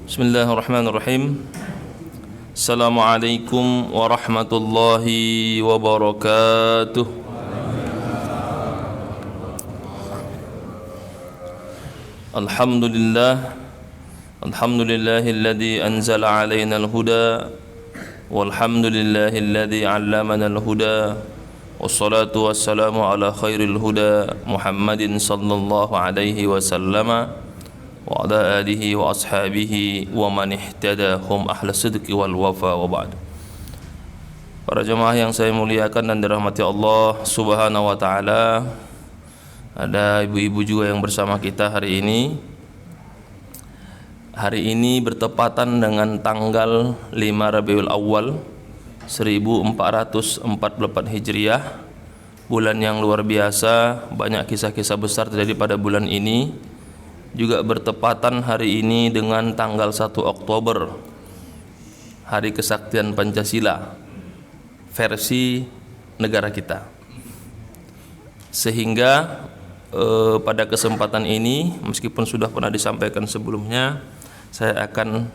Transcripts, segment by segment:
Bismillahirrahmanirrahim. Assalamualaikum warahmatullahi wabarakatuh. Alhamdulillahilladzi anzala 'alainal huda walhamdulillahilladzi 'allamanal huda wassalatu wassalamu ala khairil huda Muhammadin sallallahu alaihi wasallama wa ala alihi wa ashabihi wa man ihtadahum ahla sidqi wal wafa wa ba'd. Para jemaah yang saya muliakan dan dirahmati Allah Subhanahu wa taala, ada ibu-ibu juga yang bersama kita hari ini. Hari ini bertepatan dengan tanggal 5 Rabiul Awal 1444 Hijriah, bulan yang luar biasa, banyak kisah-kisah besar terjadi pada bulan ini. Juga bertepatan hari ini dengan tanggal 1 Oktober, Hari Kesaktian Pancasila versi negara kita. Sehingga pada kesempatan ini, meskipun sudah pernah disampaikan sebelumnya, saya akan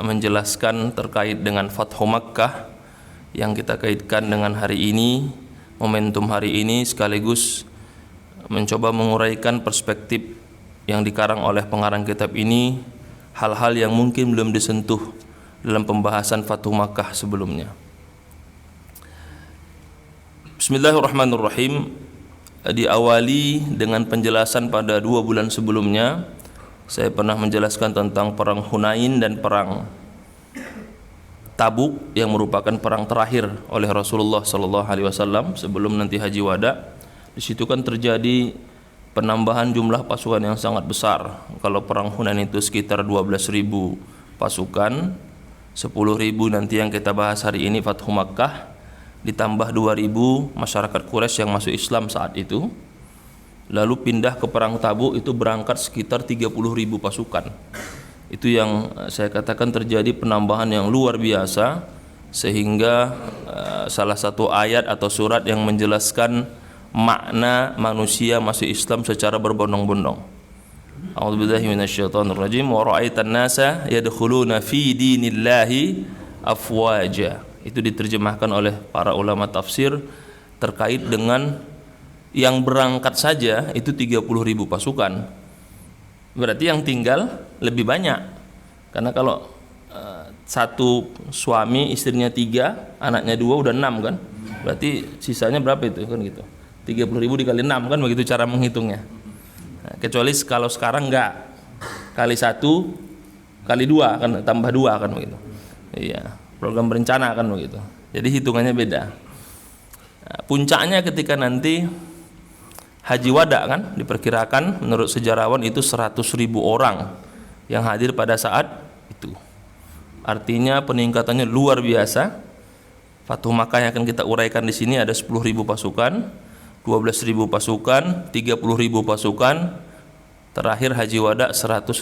menjelaskan terkait dengan Fathu Makkah yang kita kaitkan dengan hari ini, momentum hari ini, sekaligus mencoba menguraikan perspektif yang dikarang oleh pengarang kitab ini, hal-hal yang mungkin belum disentuh dalam pembahasan Fathu Makkah sebelumnya. Bismillahirrahmanirrahim. Diawali dengan penjelasan pada 2 bulan sebelumnya. Saya pernah menjelaskan tentang perang Hunain dan perang Tabuk yang merupakan perang terakhir oleh Rasulullah SAW sebelum nanti Haji Wada. Di situ kan terjadi penambahan jumlah pasukan yang sangat besar. Kalau perang Hunain itu sekitar 12.000 pasukan, 10.000 nanti yang kita bahas hari ini Fathu Makkah, ditambah 2.000 masyarakat Quraisy yang masuk Islam saat itu. Lalu pindah ke perang Tabuk, itu berangkat sekitar 30.000 pasukan. Itu yang saya katakan terjadi penambahan yang luar biasa, sehingga salah satu ayat atau surat yang menjelaskan makna manusia masuk Islam secara berbondong-bondong. A'udzubillahi minasyaitonirrajim. Wa ra'aitan nasa yadkhuluna fi dinillahi afwaja. Itu diterjemahkan oleh para ulama tafsir terkait dengan yang berangkat saja itu 30.000 pasukan. Berarti yang tinggal lebih banyak. Karena kalau satu suami, istrinya 3, anaknya 2, udah 6 kan? Berarti sisanya berapa itu kan gitu. 30.000 dikali 6 kan, begitu cara menghitungnya. Nah, kecuali kalau sekarang enggak, kali 1 kali 2 kan, tambah 2 kan begitu. Iya, program berencana kan begitu. Jadi hitungannya beda. Nah, puncaknya ketika nanti Haji Wada kan, diperkirakan menurut sejarawan itu 100.000 orang yang hadir pada saat itu. Artinya peningkatannya luar biasa. Fathu Makkah yang akan kita uraikan di sini ada 10.000 pasukan, 12.000 pasukan, 30.000 pasukan, terakhir Haji Wada 100.000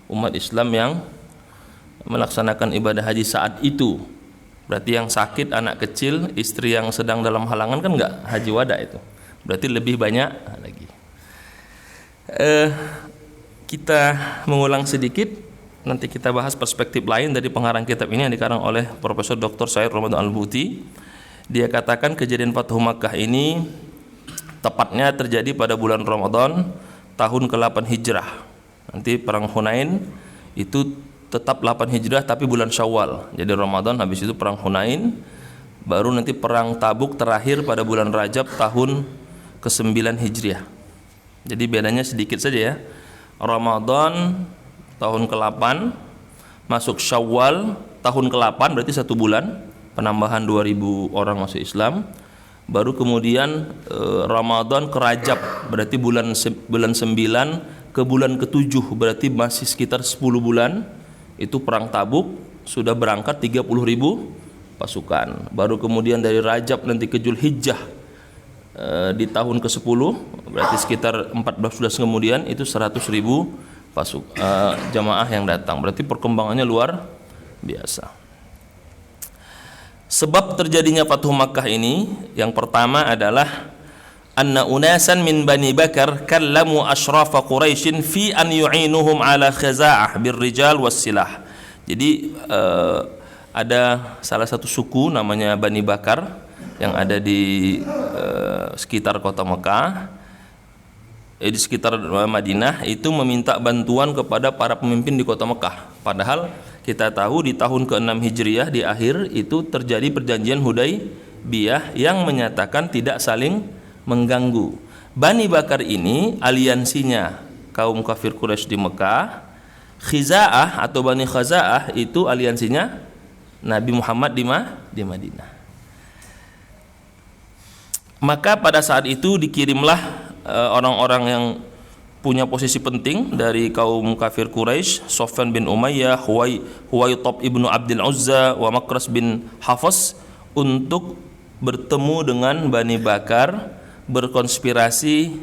umat Islam yang melaksanakan ibadah haji saat itu. Berarti yang sakit, anak kecil, istri yang sedang dalam halangan kan enggak Haji Wada itu. Berarti lebih banyak lagi. Kita mengulang sedikit, nanti kita bahas perspektif lain dari pengarang kitab ini yang dikarang oleh Profesor Dr. Said Ramadan Al-Buti. Dia katakan kejadian Fathu Makkah ini tepatnya terjadi pada bulan Ramadan tahun ke-8 Hijrah. Nanti perang Hunain itu tetap 8 Hijrah tapi bulan Syawal. Jadi Ramadan, habis itu perang Hunain, baru nanti perang Tabuk terakhir pada bulan Rajab tahun ke-9 Hijriah. Jadi bedanya sedikit saja ya. Ramadan tahun ke-8, masuk Syawal tahun ke-8, berarti 1 bulan, penambahan 2.000 orang masuk Islam. Baru kemudian Ramadan ke Rajab, berarti bulan 9 ke bulan ke-7, berarti masih sekitar 10 bulan. Itu perang Tabuk, sudah berangkat 30.000 pasukan. Baru kemudian dari Rajab nanti ke Zulhijjah di tahun ke-10, berarti sekitar 14 bulan kemudian itu 100.000 jamaah yang datang. Berarti perkembangannya luar biasa. Sebab terjadinya Fathu Makkah ini, yang pertama adalah anna unasan min Bani Bakar kallamu ashrafa Quraisy fi an yu'inuhum ala Khaza'ah birrijal was-silah. Jadi ada salah satu suku namanya Bani Bakar yang ada di sekitar kota Mekah, di sekitar Madinah, itu meminta bantuan kepada para pemimpin di kota Mekah. Padahal kita tahu di tahun ke-6 Hijriah di akhir itu terjadi perjanjian Hudaybiyah yang menyatakan tidak saling mengganggu. Bani Bakar ini aliansinya kaum kafir Quraisy di Mekah. Khiza'ah atau Bani Khaza'ah itu aliansinya Nabi Muhammad di Madinah. Maka pada saat itu dikirimlah orang-orang yang punya posisi penting dari kaum kafir Quraisy, Sofyan bin Umayyah, Huwaitab ibnu Abdul Uzza, wa Makras bin Hafs, untuk bertemu dengan Bani Bakar, berkonspirasi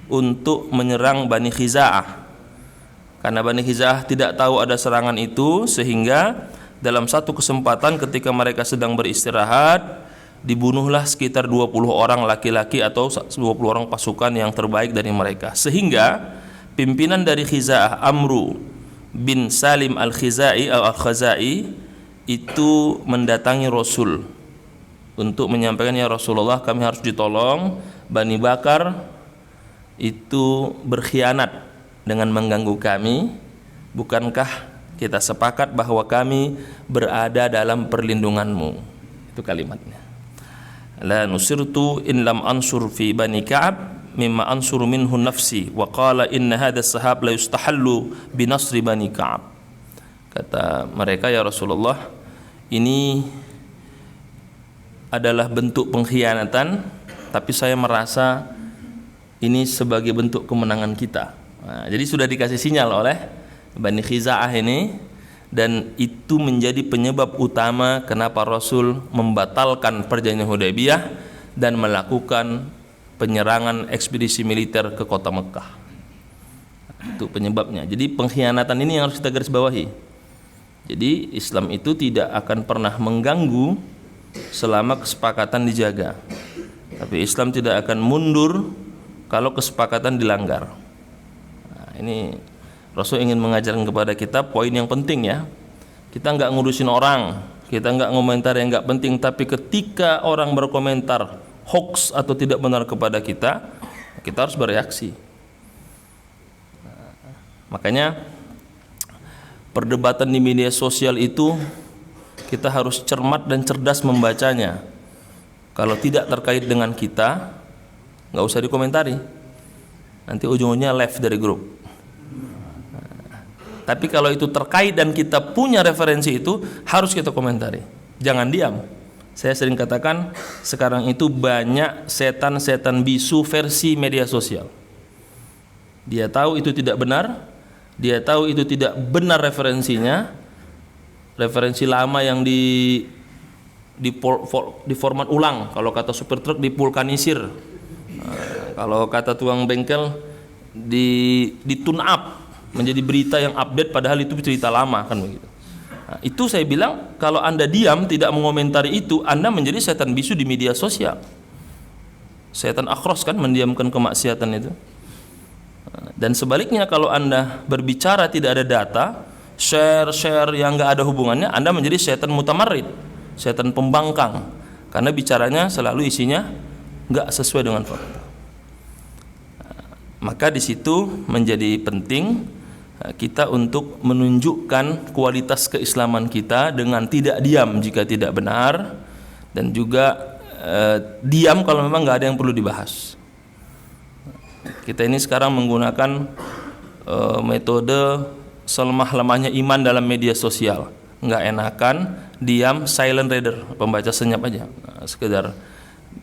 untuk menyerang Bani Khiza'ah. Karena Bani Khiza'ah tidak tahu ada serangan itu, sehingga dalam satu kesempatan ketika mereka sedang beristirahat, dibunuhlah sekitar 20 orang laki-laki atau 20 orang pasukan yang terbaik dari mereka. Sehingga pimpinan dari Khiza'ah, Amru bin Salim al-Khazai itu mendatangi Rasul untuk menyampaikan, ya Rasulullah, kami harus ditolong, Bani Bakar itu berkhianat dengan mengganggu kami. Bukankah kita sepakat bahwa kami berada dalam perlindunganmu? Itu kalimatnya. La nusirtu in lam ansur fi Bani Ka'ab mimma ansuru minhu nafsi, wa qala inna hadha sahab la yustahallu bi nasri Bani Ka'ab. Kata mereka, ya Rasulullah, ini adalah bentuk pengkhianatan, tapi saya merasa ini sebagai bentuk kemenangan kita. Nah, jadi sudah dikasih sinyal oleh Bani Khiza'ah ini, dan itu menjadi penyebab utama kenapa Rasul membatalkan perjanjian Hudaybiyah dan melakukan penyerangan ekspedisi militer ke kota Mekah. Itu penyebabnya. Jadi pengkhianatan ini yang harus kita garis bawahi. Jadi Islam itu tidak akan pernah mengganggu selama kesepakatan dijaga. Tapi Islam tidak akan mundur kalau kesepakatan dilanggar. Nah, ini Rasul ingin mengajarkan kepada kita poin yang penting ya. Kita nggak ngurusin orang, kita nggak ngomentar yang nggak penting, tapi ketika orang berkomentar hoax atau tidak benar kepada kita, kita harus bereaksi. Makanya perdebatan di media sosial itu kita harus cermat dan cerdas membacanya. Kalau tidak terkait dengan kita, nggak usah dikomentari. Nanti ujung-ujungnya left dari grup. Tapi kalau itu terkait dan kita punya referensi itu, harus kita komentari. Jangan diam. Saya sering katakan, sekarang itu banyak setan-setan bisu versi media sosial. Dia tahu itu tidak benar, dia tahu itu tidak benar referensinya. Referensi lama yang di format ulang, kalau kata supir truk dipulkanisir, kalau kata tukang bengkel di tune up menjadi berita yang update, padahal itu cerita lama, kan begitu. Nah, itu saya bilang, kalau Anda diam tidak mengomentari itu, Anda menjadi setan bisu di media sosial. Setan akhros kan, mendiamkan kemaksiatan itu. Dan sebaliknya, kalau Anda berbicara tidak ada data, share yang nggak ada hubungannya, Anda menjadi setan mutamarrid, setan pembangkang, karena bicaranya selalu isinya nggak sesuai dengan fakta. Maka di situ menjadi penting kita untuk menunjukkan kualitas keislaman kita dengan tidak diam jika tidak benar, dan juga diam kalau memang nggak ada yang perlu dibahas. Kita ini sekarang menggunakan metode selemah-lemahnya iman dalam media sosial. Nggak enakan, diam, silent reader, pembaca senyap aja, sekedar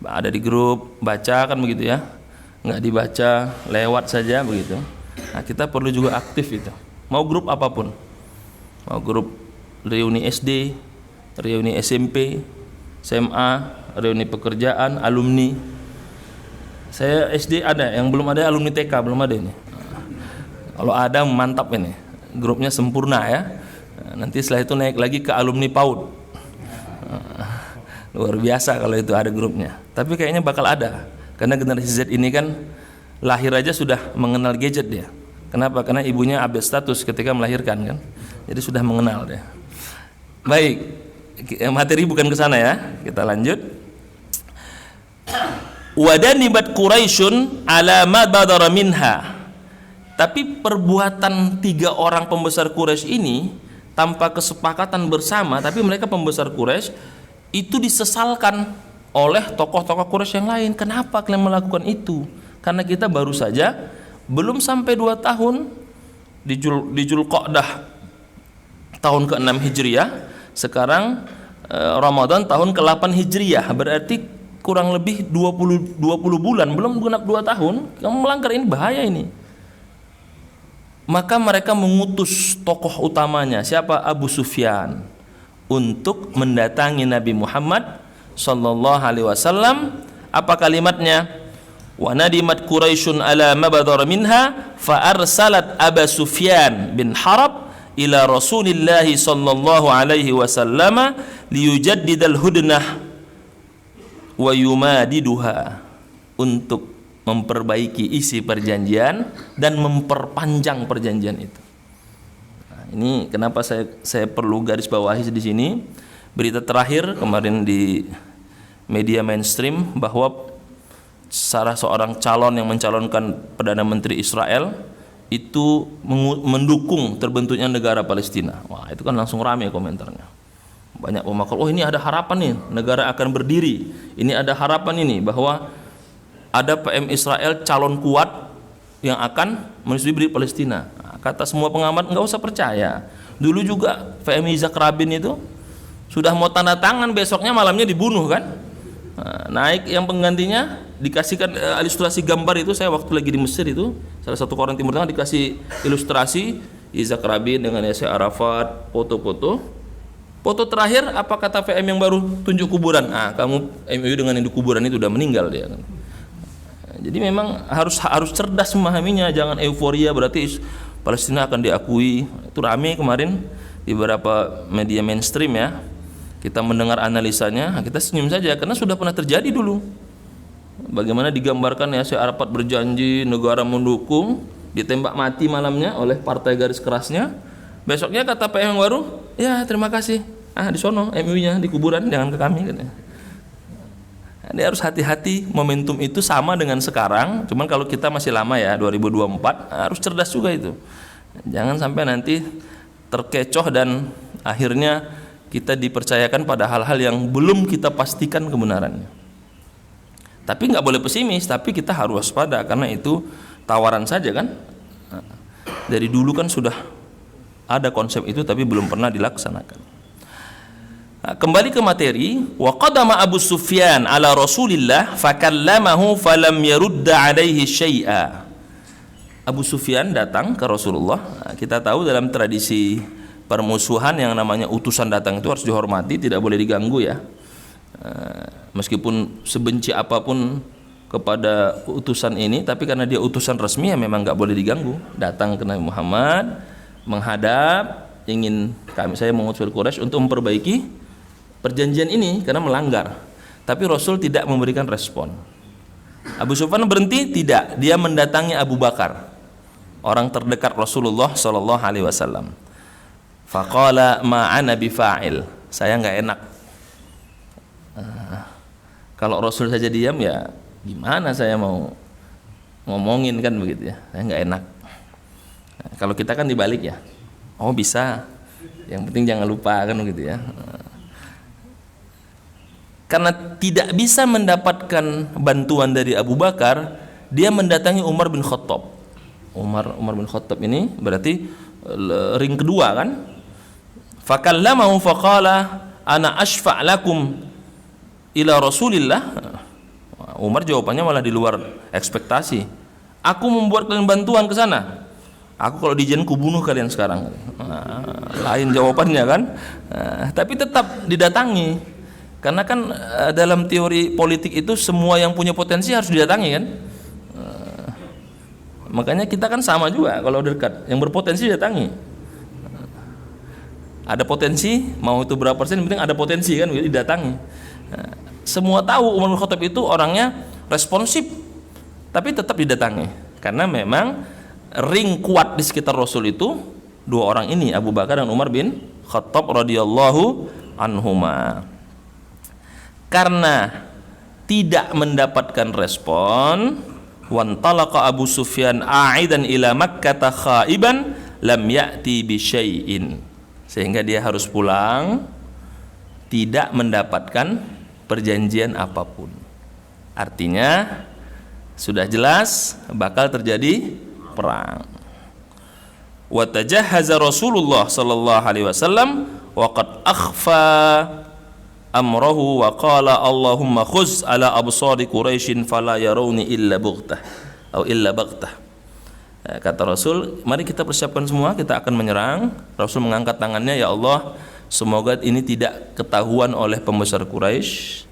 ada di grup baca, kan begitu ya, nggak dibaca, lewat saja begitu. Nah, kita perlu juga aktif itu. Mau grup apapun, mau grup reuni SD, reuni SMP, SMA, reuni pekerjaan, alumni. Saya SD ada, yang belum ada alumni TK belum ada ini. Kalau ada mantap ini, grupnya sempurna ya. Nanti setelah itu naik lagi ke alumni PAUD. Luar biasa kalau itu ada grupnya. Tapi kayaknya bakal ada. Karena generasi Z ini kan lahir aja sudah mengenal gadget dia. Kenapa? Karena ibunya update status ketika melahirkan kan. Jadi sudah mengenal dia. Baik, materi bukan ke sana ya. Kita lanjut. Wadanibat Quraisyun ala ma badara minha. Tapi perbuatan 3 orang pembesar Quraisy ini tanpa kesepakatan bersama, tapi mereka pembesar Quraisy itu disesalkan oleh tokoh-tokoh Quraisy yang lain. Kenapa kalian melakukan itu? Karena kita baru saja belum sampai 2 tahun di Zulqa'dah tahun ke-6 Hijriah, sekarang Ramadan tahun ke-8 Hijriah, berarti kurang lebih 20 bulan, belum genap 2 tahun. Kamu melanggar, ini bahaya ini. Maka mereka mengutus tokoh utamanya, siapa? Abu Sufyan, untuk mendatangi Nabi Muhammad sallallahu alaihi wasallam. Apa kalimatnya? Wa nadimat Quraisyun ala ma badara minha fa arsalat Abu Sufyan bin Harb ila Rasulillah sallallahu alaihi wasallam liyujaddidal hudnah wa yumadiduha, untuk memperbaiki isi perjanjian dan memperpanjang perjanjian itu. Nah, ini kenapa saya perlu garis bawahi di sini. Berita terakhir kemarin di media mainstream bahwa salah seorang calon yang mencalonkan Perdana Menteri Israel itu mendukung terbentuknya negara Palestina. Wah, itu kan langsung ramai komentarnya. Banyak pemakul, oh ini ada harapan nih, negara akan berdiri. Ini ada harapan ini bahwa ada PM Israel calon kuat yang akan menyetujui Palestina. Nah, kata semua pengamat, nggak usah percaya. Dulu juga PM Yitzhak Rabin itu sudah mau tanda tangan, besoknya malamnya dibunuh kan. Nah, naik yang penggantinya, dikasihkan ilustrasi gambar itu. Saya waktu lagi di Mesir itu, salah satu koran Timur Tengah dikasih ilustrasi Yitzhak Rabin dengan Yasser Arafat, foto-foto. Foto terakhir apa kata VM yang baru? Tunjuk kuburan. Ah, kamu MUI dengan yang di kuburan itu udah meninggal dia. Jadi memang harus cerdas memahaminya, jangan euforia berarti Palestina akan diakui. Itu rame kemarin di beberapa media mainstream ya. Kita mendengar analisanya, kita senyum saja karena sudah pernah terjadi dulu. Bagaimana digambarkan ya, Yasser Arafat berjanji negara mendukung, ditembak mati malamnya oleh partai garis kerasnya. Besoknya kata PM yang baru, ya terima kasih. Di sono MUI-nya di kuburan, jangan ke kami katanya. Jadi harus hati-hati, momentum itu sama dengan sekarang. Cuman kalau kita masih lama ya, 2024, harus cerdas juga itu. Jangan sampai nanti terkecoh dan akhirnya kita dipercayakan pada hal-hal yang belum kita pastikan kebenarannya. Tapi nggak boleh pesimis, tapi kita harus waspada karena itu tawaran saja kan. Dari dulu kan sudah ada konsep itu tapi belum pernah dilaksanakan. Nah, kembali ke materi, wa qadama Abu Sufyan ala Rasulillah fakallamahu falam yarudda alaihi syai'a. Abu Sufyan datang ke Rasulullah. Nah, kita tahu dalam tradisi permusuhan yang namanya utusan datang itu harus dihormati, tidak boleh diganggu ya. Meskipun sebenci apapun kepada utusan ini, tapi karena dia utusan resmi ya memang nggak boleh diganggu. Datang ke Nabi Muhammad, menghadap, ingin saya mengutus Quraisy untuk memperbaiki perjanjian ini karena melanggar. Tapi Rasul tidak memberikan respon. Abu Sufyan berhenti? Tidak. Dia mendatangi Abu Bakar, orang terdekat Rasulullah sallallahu alaihi wasallam. Faqala ma ana bifa'il. Saya nggak enak. Kalau Rasul saja diam ya gimana saya mau ngomongin kan begitu ya. Saya nggak enak. Kalau kita kan dibalik ya, oh bisa, yang penting jangan lupa kan begitu ya. Karena tidak bisa mendapatkan bantuan dari Abu Bakar, dia mendatangi Umar bin Khattab. Umar bin Khattab ini berarti ring kedua kan. Fakallamahu faqala ana ashfa' lakum ila Rasulillah. Umar jawabannya malah di luar ekspektasi. Aku membuat kalian bantuan ke sana. Aku kalau diizinkan kubunuh kalian sekarang. Lain jawabannya kan. Tapi tetap didatangi. Karena kan dalam teori politik itu semua yang punya potensi harus didatangi kan. Makanya kita kan sama juga kalau dekat. Yang berpotensi didatangi. Ada potensi, mau itu berapa persen, yang penting ada potensi kan, didatangi. Semua tahu Umar bin Khattab itu orangnya responsif, tapi tetap didatangi karena memang ring kuat di sekitar Rasul itu dua orang ini, Abu Bakar dan Umar bin Khattab radhiyallahu anhuma. Karena tidak mendapatkan respon, wantalaqa Abu Sufyan a'idan ila Makkah khaiban lam ya'ti bi syai'in, sehingga dia harus pulang tidak mendapatkan perjanjian apapun. Artinya sudah jelas bakal terjadi perang. Wa tajahhaza Rasulullah sallallahu alaihi wasallam wa qad akhfa amrahu wa qala Allahumma khuz ala absari Quraisyin fala yarawni illa baghtah atau illa baghtah. Kata Rasul, mari kita persiapkan semua, kita akan menyerang. Rasul mengangkat tangannya, ya Allah, semoga ini tidak ketahuan oleh pembesar Quraisy,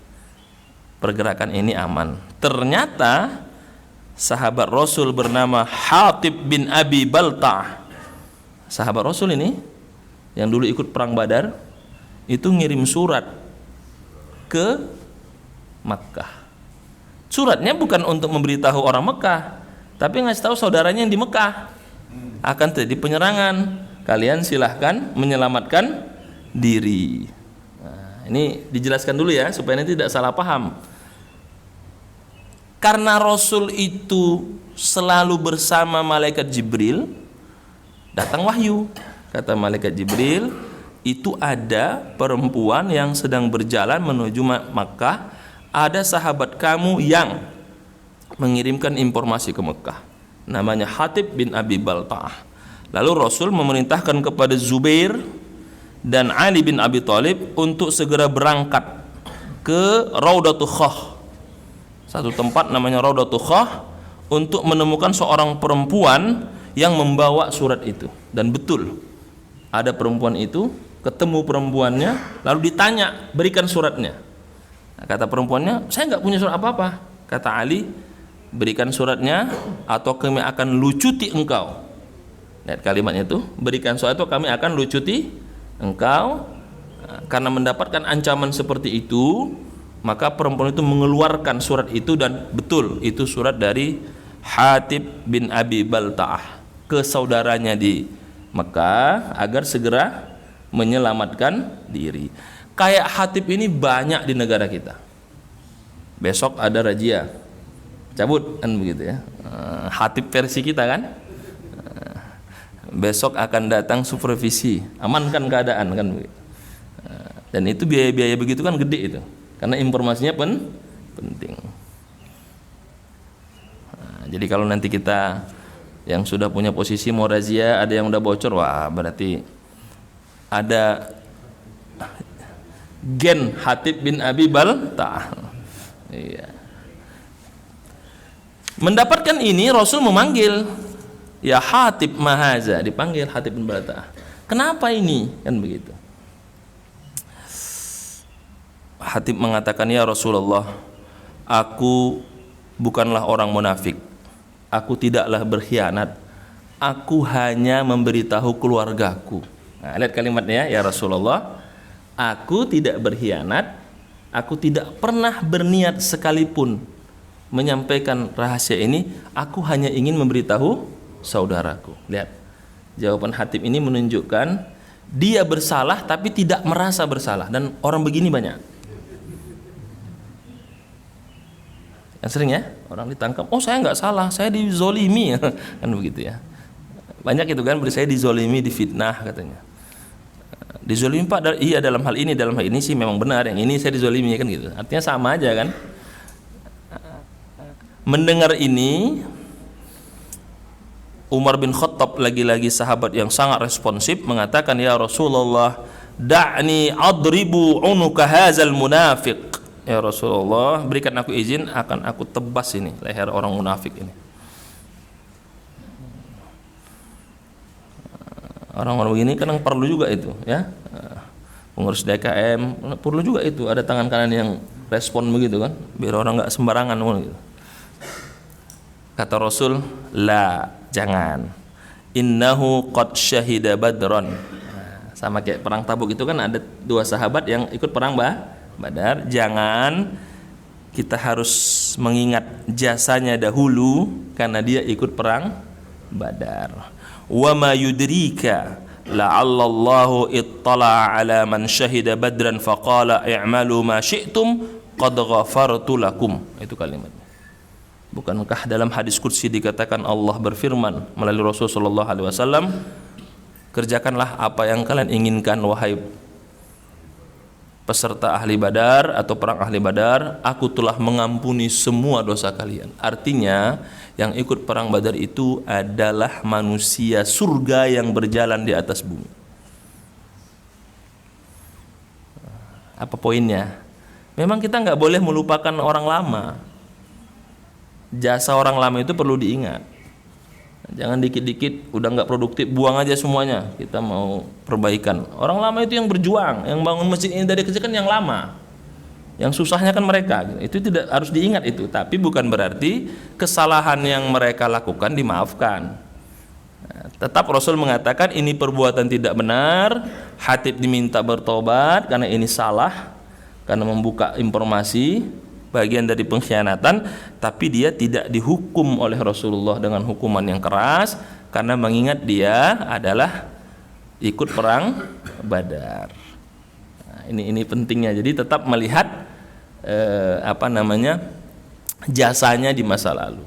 pergerakan ini aman. Ternyata sahabat Rasul bernama Hatib bin Abi Balta'ah, sahabat Rasul ini yang dulu ikut perang Badar, itu ngirim surat ke Makkah. Suratnya bukan untuk memberitahu orang Mekah, tapi ngasih tahu saudaranya yang di Mekah akan terjadi penyerangan, kalian silahkan menyelamatkan diri. Nah, ini dijelaskan dulu ya supaya nanti tidak salah paham. Karena Rasul itu selalu bersama malaikat Jibril, datang wahyu. Kata malaikat Jibril, itu ada perempuan yang sedang berjalan menuju Makkah, ada sahabat kamu yang mengirimkan informasi ke Mekah, namanya Hatib bin Abi Balta'ah. Lalu Rasul memerintahkan kepada Zubair dan Ali bin Abi Thalib untuk segera berangkat ke Raudatul Khah, satu tempat namanya Raudatul Khah, untuk menemukan seorang perempuan yang membawa surat itu. Dan betul ada perempuan itu, ketemu perempuannya, lalu ditanya, berikan suratnya. Nah, kata perempuannya, saya nggak punya surat apa-apa. Kata Ali, berikan suratnya atau kami akan lucuti engkau. Lihat kalimatnya itu, berikan surat itu kami akan lucuti engkau. Nah, karena mendapatkan ancaman seperti itu, maka perempuan itu mengeluarkan surat itu, dan betul itu surat dari Hatib bin Abi Balta'ah ke saudaranya di Mekah agar segera menyelamatkan diri. Kayak Hatib ini banyak di negara kita. Besok ada razia, cabut kan begitu ya. Hatib versi kita kan. Besok akan datang supervisi, amankan keadaan kan begitu. Dan itu biaya-biaya begitu kan gede itu, karena informasinya penting. Jadi kalau nanti kita yang sudah punya posisi mau razia, ada yang udah bocor, wah berarti ada gen Hatib bin Abi Balta'ah. Iya. Mendapatkan ini Rasul memanggil, ya Hatib mahaza, dipanggil Hatib bin Balta'ah. Kenapa ini? Kan begitu. Hatib mengatakan, ya Rasulullah, aku bukanlah orang munafik, aku tidaklah berkhianat, aku hanya memberitahu keluargaku. Nah, lihat kalimatnya ya Rasulullah, aku tidak berkhianat, aku tidak pernah berniat sekalipun menyampaikan rahasia ini, aku hanya ingin memberitahu saudaraku. Lihat, jawaban Hatib ini menunjukkan dia bersalah tapi tidak merasa bersalah, dan orang begini banyak. Yang sering ya, orang ditangkap, oh saya nggak salah, saya dizolimi, kan begitu ya. Banyak itu kan, saya dizolimi, difitnah katanya. Dizolimi Pak, iya dalam hal ini sih memang benar, yang ini saya dizolimi kan gitu. Artinya sama aja kan. Mendengar ini, Umar bin Khattab, lagi-lagi sahabat yang sangat responsif, mengatakan, ya Rasulullah, da'ni adribu unuka hazal munafiq. Ya Rasulullah, berikan aku izin, akan aku tebas ini leher orang munafik ini. Orang-orang begini kadang perlu juga itu ya, pengurus DKM perlu juga itu, ada tangan kanan yang respon begitu kan, biar orang nggak sembarangan gitu. Kata Rasul, la, jangan, innahu qad syahida badron. Sama kayak perang Tabuk itu kan, ada dua sahabat yang ikut perang Badar. Jangan, kita harus mengingat jasanya dahulu karena dia ikut perang Badar. Wa ma yudrika la'allallahu ittala'a ala man syahida badran faqala i'malu ma syi'tum qad ghafartu lakum. Itu kalimatnya. Bukankah dalam hadis qudsi dikatakan Allah berfirman melalui Rasulullah SAW, kerjakanlah apa yang kalian inginkan wahai peserta ahli Badar atau perang ahli Badar, aku telah mengampuni semua dosa kalian. Artinya yang ikut perang Badar itu adalah manusia surga yang berjalan di atas bumi. Apa poinnya? Memang kita nggak boleh melupakan orang lama. Jasa orang lama itu perlu diingat. Jangan dikit-dikit udah nggak produktif, buang aja semuanya. Kita mau perbaikan. Orang lama itu yang berjuang, yang bangun masjid ini dari kecil kan yang lama. Yang susahnya kan mereka. Itu tidak harus diingat itu. Tapi bukan berarti kesalahan yang mereka lakukan dimaafkan. Tetap Rasul mengatakan ini perbuatan tidak benar. Hatib diminta bertobat karena ini salah, karena membuka informasi bagian dari pengkhianatan, tapi dia tidak dihukum oleh Rasulullah dengan hukuman yang keras karena mengingat dia adalah ikut perang Badar. Nah, ini pentingnya. Jadi tetap melihat jasanya di masa lalu.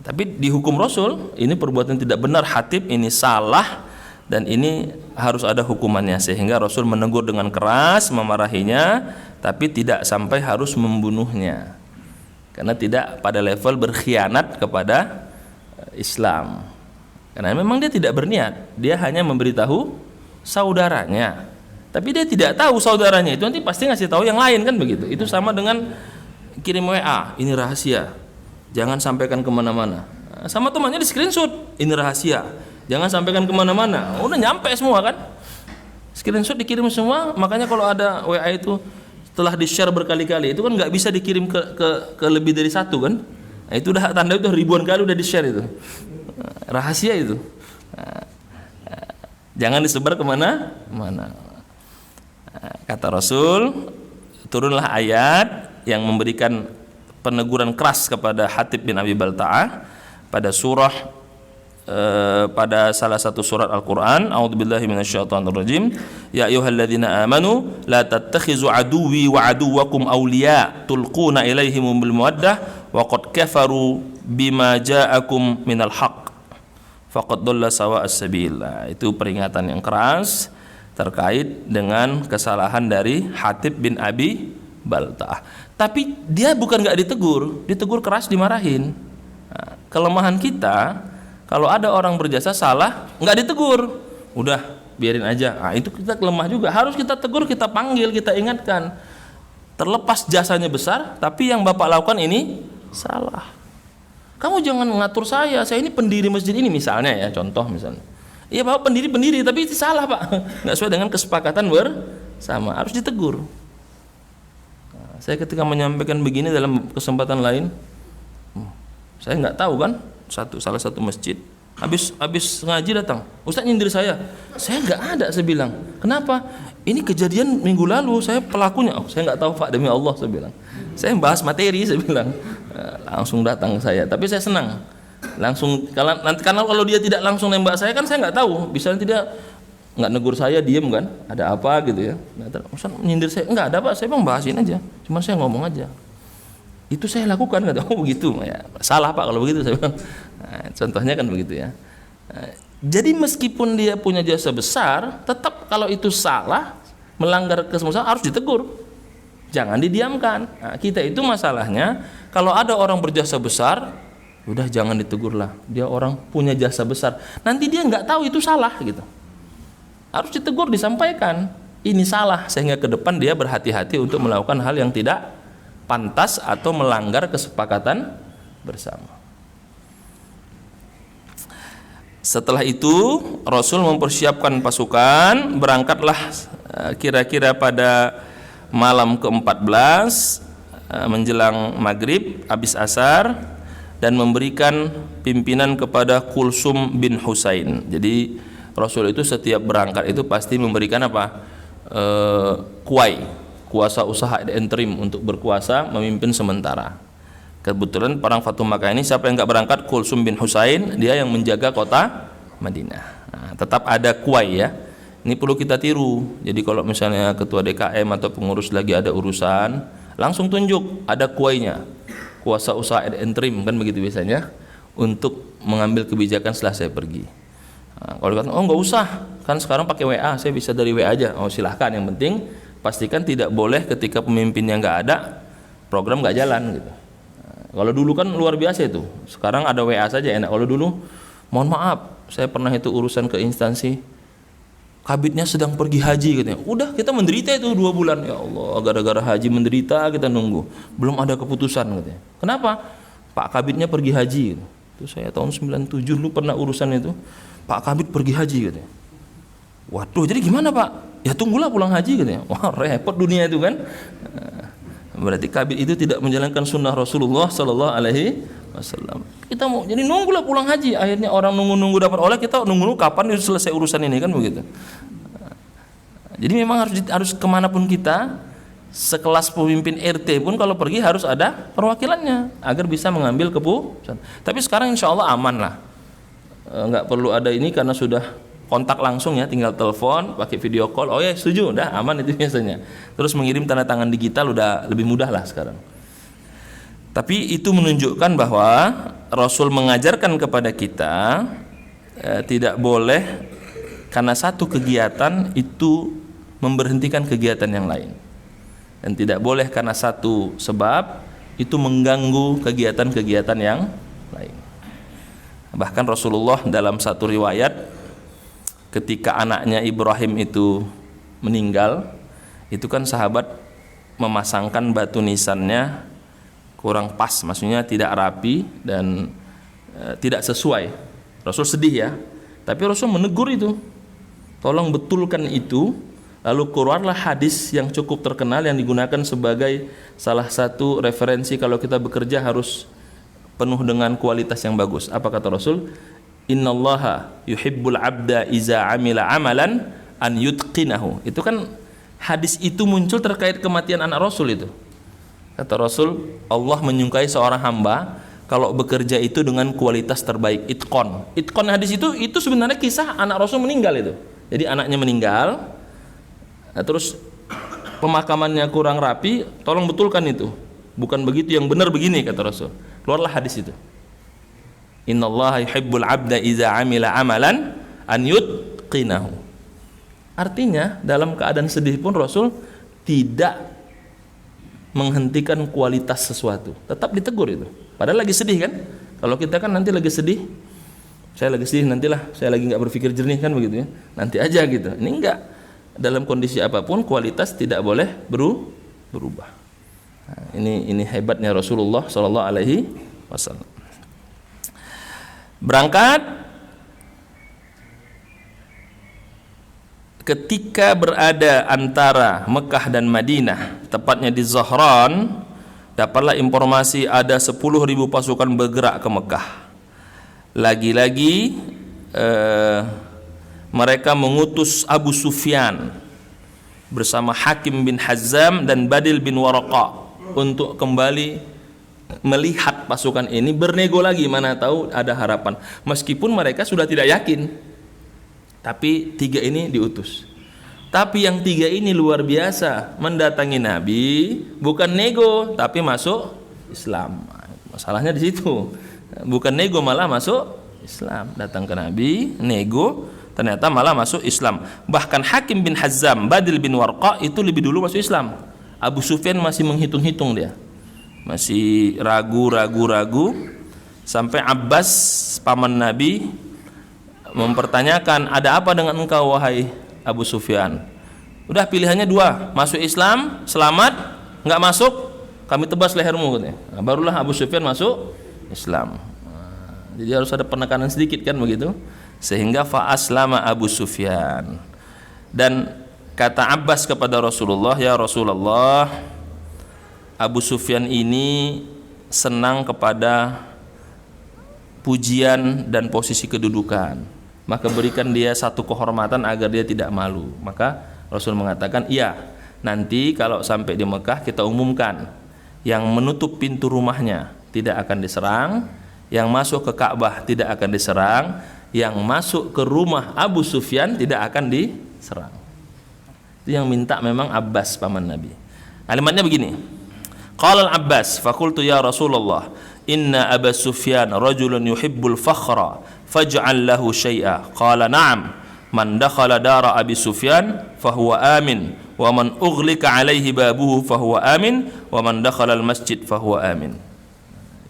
Tapi dihukum Rasul, ini perbuatan tidak benar, Hatib ini salah dan ini harus ada hukumannya, sehingga Rasul menegur dengan keras, memarahinya, tapi tidak sampai harus membunuhnya, karena tidak pada level berkhianat kepada Islam. Karena memang dia tidak berniat, dia hanya memberitahu saudaranya, tapi dia tidak tahu saudaranya itu nanti pasti ngasih tahu yang lain, kan begitu. Itu sama dengan kirim WA, ini rahasia, jangan sampaikan kemana-mana. Sama temannya di screenshot, ini rahasia, jangan sampaikan kemana-mana. Udah nyampe semua kan, screenshot dikirim semua. Makanya kalau ada WA itu setelah di-share berkali-kali, itu kan nggak bisa dikirim ke lebih dari satu kan. Nah, itu udah tanda itu ribuan kali udah di-share itu. Rahasia itu. Jangan disebar kemana-mana. Kata Rasul, turunlah ayat yang memberikan peneguran keras kepada Hatib bin Abi Balta'ah pada pada salah satu surat Al-Qur'an, a'udzubillahi minasyaitonirrajim, ya ayyuhalladzina amanu la tattakhizu aduwwi wa aduwwakum awliya tulquna ilaihim bil mawaddah wa qad kafaru bima ja'akum minal haqq faqad dhalla sawa'as sabil. Itu peringatan yang keras terkait dengan kesalahan dari Hatib bin Abi Balta'ah. Tapi dia bukan nggak ditegur keras, dimarahin. Nah, kelemahan kita, kalau ada orang berjasa salah, nggak ditegur, udah biarin aja. Nah, itu kita lemah juga. Harus kita tegur, kita panggil, kita ingatkan. Terlepas jasanya besar, tapi yang Bapak lakukan ini salah. Kamu jangan mengatur saya ini pendiri masjid ini misalnya ya, contoh misalnya. Iya Bapak pendiri, tapi itu salah Pak. Nggak sesuai dengan kesepakatan bersama, harus ditegur. Nah, saya ketika menyampaikan begini dalam kesempatan lain, saya nggak tahu kan, salah satu masjid habis ngaji datang, Ustaz nyindir saya nggak ada, saya bilang kenapa, ini kejadian minggu lalu, saya pelakunya. Saya nggak tahu Pak, demi Allah, saya bilang saya bahas materi, saya bilang. Langsung datang saya, tapi saya senang langsung, karena kalau dia tidak langsung nembak saya kan saya nggak tahu, bisa nanti dia nggak negur saya, diem kan, ada apa gitu ya. Ustaz nyindir saya, nggak ada Pak, saya bang bahasin aja, cuma saya ngomong aja, itu saya lakukan. Nggak tahu begitu ya, salah Pak kalau begitu, saya bilang. Nah, contohnya kan begitu ya. Nah, jadi meskipun dia punya jasa besar, tetap kalau itu salah, melanggar kesemuanya harus ditegur, jangan didiamkan. Nah, kita itu masalahnya kalau ada orang berjasa besar, udah jangan ditegur lah, dia orang punya jasa besar, nanti dia nggak tahu itu salah gitu. Harus ditegur, disampaikan ini salah, sehingga ke depan dia berhati-hati untuk melakukan hal yang tidak pantas atau melanggar kesepakatan bersama. Setelah itu Rasul mempersiapkan pasukan, berangkatlah kira-kira pada malam ke-14 menjelang maghrib, habis asar, dan memberikan pimpinan kepada Kulsum bin Husain. Jadi Rasul itu setiap berangkat itu pasti memberikan apa? Kuai kuasa usaha interim untuk berkuasa memimpin sementara. Kebetulan perang Fatu Makkah ini siapa yang nggak berangkat? Kulsum bin Husain, dia yang menjaga kota Madinah. Nah, tetap ada kuai ya. Ini perlu kita tiru. Jadi kalau misalnya ketua DKM atau pengurus lagi ada urusan, langsung tunjuk ada kuainya. Kuasa usaha interim kan begitu biasanya untuk mengambil kebijakan setelah saya pergi. Nah, kalau dikatakan, oh nggak usah, kan sekarang pakai WA, saya bisa dari WA aja. Oh silahkan, yang penting pastikan tidak boleh ketika pemimpinnya nggak ada, program nggak jalan gitu. Kalau dulu kan luar biasa itu, sekarang ada WA saja enak. Kalau dulu, mohon maaf, saya pernah itu urusan ke instansi, kabitnya sedang pergi haji katanya. Udah kita menderita itu 2 bulan, ya Allah, gara-gara haji menderita kita nunggu, belum ada keputusan katanya. Kenapa? Pak kabitnya pergi haji. Itu saya tahun 97 dulu pernah urusan itu, Pak kabit pergi haji katanya. Waduh, jadi gimana Pak? Ya tunggulah pulang haji katanya. Wah repot dunia itu kan. Berarti kabit itu tidak menjalankan sunnah Rasulullah Sallallahu Alaihi Wasallam. Kita mau jadi nunggulah pulang haji. Akhirnya orang nunggu dapat oleh, kita nunggu kapan selesai urusan ini kan begitu. Jadi memang harus kemanapun kita, sekelas pemimpin RT pun kalau pergi harus ada perwakilannya agar bisa mengambil keputusan. Tapi sekarang insya Allah aman lah. Nggak perlu ada ini karena sudah kontak langsung ya, tinggal telepon, pakai video call, oh ya setuju, udah aman itu biasanya. Terus mengirim tanda tangan digital udah lebih mudah lah sekarang. Tapi itu menunjukkan bahwa Rasul mengajarkan kepada kita tidak boleh karena satu kegiatan itu memberhentikan kegiatan yang lain, dan tidak boleh karena satu sebab itu mengganggu kegiatan-kegiatan yang lain. Bahkan Rasulullah dalam satu riwayat ketika anaknya Ibrahim itu meninggal, itu kan sahabat memasangkan batu nisannya kurang pas, maksudnya tidak rapi dan tidak sesuai. Rasul sedih ya, tapi Rasul menegur itu, tolong betulkan itu. Lalu keluarlah hadis yang cukup terkenal yang digunakan sebagai salah satu referensi kalau kita bekerja harus penuh dengan kualitas yang bagus. Apa kata Rasul? Innallaha yuhibbul abda iza amila amalan an yutqinahu. Itu kan hadis itu muncul terkait kematian anak Rasul itu. Kata Rasul, Allah menyukai seorang hamba kalau bekerja itu dengan kualitas terbaik, itqon. Itqon hadis itu sebenarnya kisah anak Rasul meninggal itu. Jadi anaknya meninggal, nah, terus pemakamannya kurang rapi, tolong betulkan itu. Bukan begitu, yang benar begini kata Rasul. Keluarlah hadis itu. Innallaha yuhibbul abda iza amila amalan an yutqinahu. Artinya dalam keadaan sedih pun Rasul tidak menghentikan kualitas sesuatu, tetap ditegur itu. Padahal lagi sedih kan? Kalau kita kan nanti lagi sedih, saya lagi sedih, nantilah saya lagi nggak berpikir jernih kan begitu ya. Nanti aja gitu. Ini enggak. Dalam kondisi apapun kualitas tidak boleh berubah. Nah, ini hebatnya Rasulullah Sallallahu Alaihi Wasallam. Berangkat ketika berada antara Mekah dan Madinah, tepatnya di Zahran, dapatlah informasi ada 10.000 pasukan bergerak ke Mekah. Lagi-lagi mereka mengutus Abu Sufyan bersama Hakim bin Hazzam dan Badil bin Waraqa untuk kembali melihat pasukan ini, bernego lagi, mana tahu ada harapan. Meskipun mereka sudah tidak yakin, tapi 3 ini diutus. Tapi yang 3 ini luar biasa, mendatangi Nabi bukan nego tapi masuk Islam. Masalahnya di situ, bukan nego malah masuk Islam. Datang ke Nabi nego, ternyata malah masuk Islam. Bahkan Hakim bin Hazzam, Badil bin Warqa itu lebih dulu masuk Islam. Abu Sufyan masih menghitung-hitung, dia masih ragu, sampai Abbas paman Nabi mempertanyakan, ada apa dengan engkau wahai Abu Sufyan? Udah pilihannya 2, masuk Islam selamat, nggak masuk kami tebas lehermu katanya. Nah, barulah Abu Sufyan masuk Islam. Jadi harus ada penekanan sedikit kan begitu, sehingga fa aslama Abu Sufyan. Dan kata Abbas kepada Rasulullah, ya Rasulullah, Abu Sufyan ini senang kepada pujian dan posisi kedudukan, maka berikan dia satu kehormatan agar dia tidak malu. Maka Rasul mengatakan, iya, nanti kalau sampai di Mekah kita umumkan, yang menutup pintu rumahnya tidak akan diserang, yang masuk ke Ka'bah tidak akan diserang, yang masuk ke rumah Abu Sufyan tidak akan diserang. Itu yang minta memang Abbas, paman Nabi. Kalimatnya begini, qala al-Abbas faqultu ya Rasulullah inna Aba Sufyan rajulun yuhibbul fakhra faj'al lahu syai'a. Qala na'am, man dakhala dara Abi Sufyan fahuwa amin wa man ughliqa alaihi babuhu fahuwa amin wa man dakhala al-masjid fahuwa amin.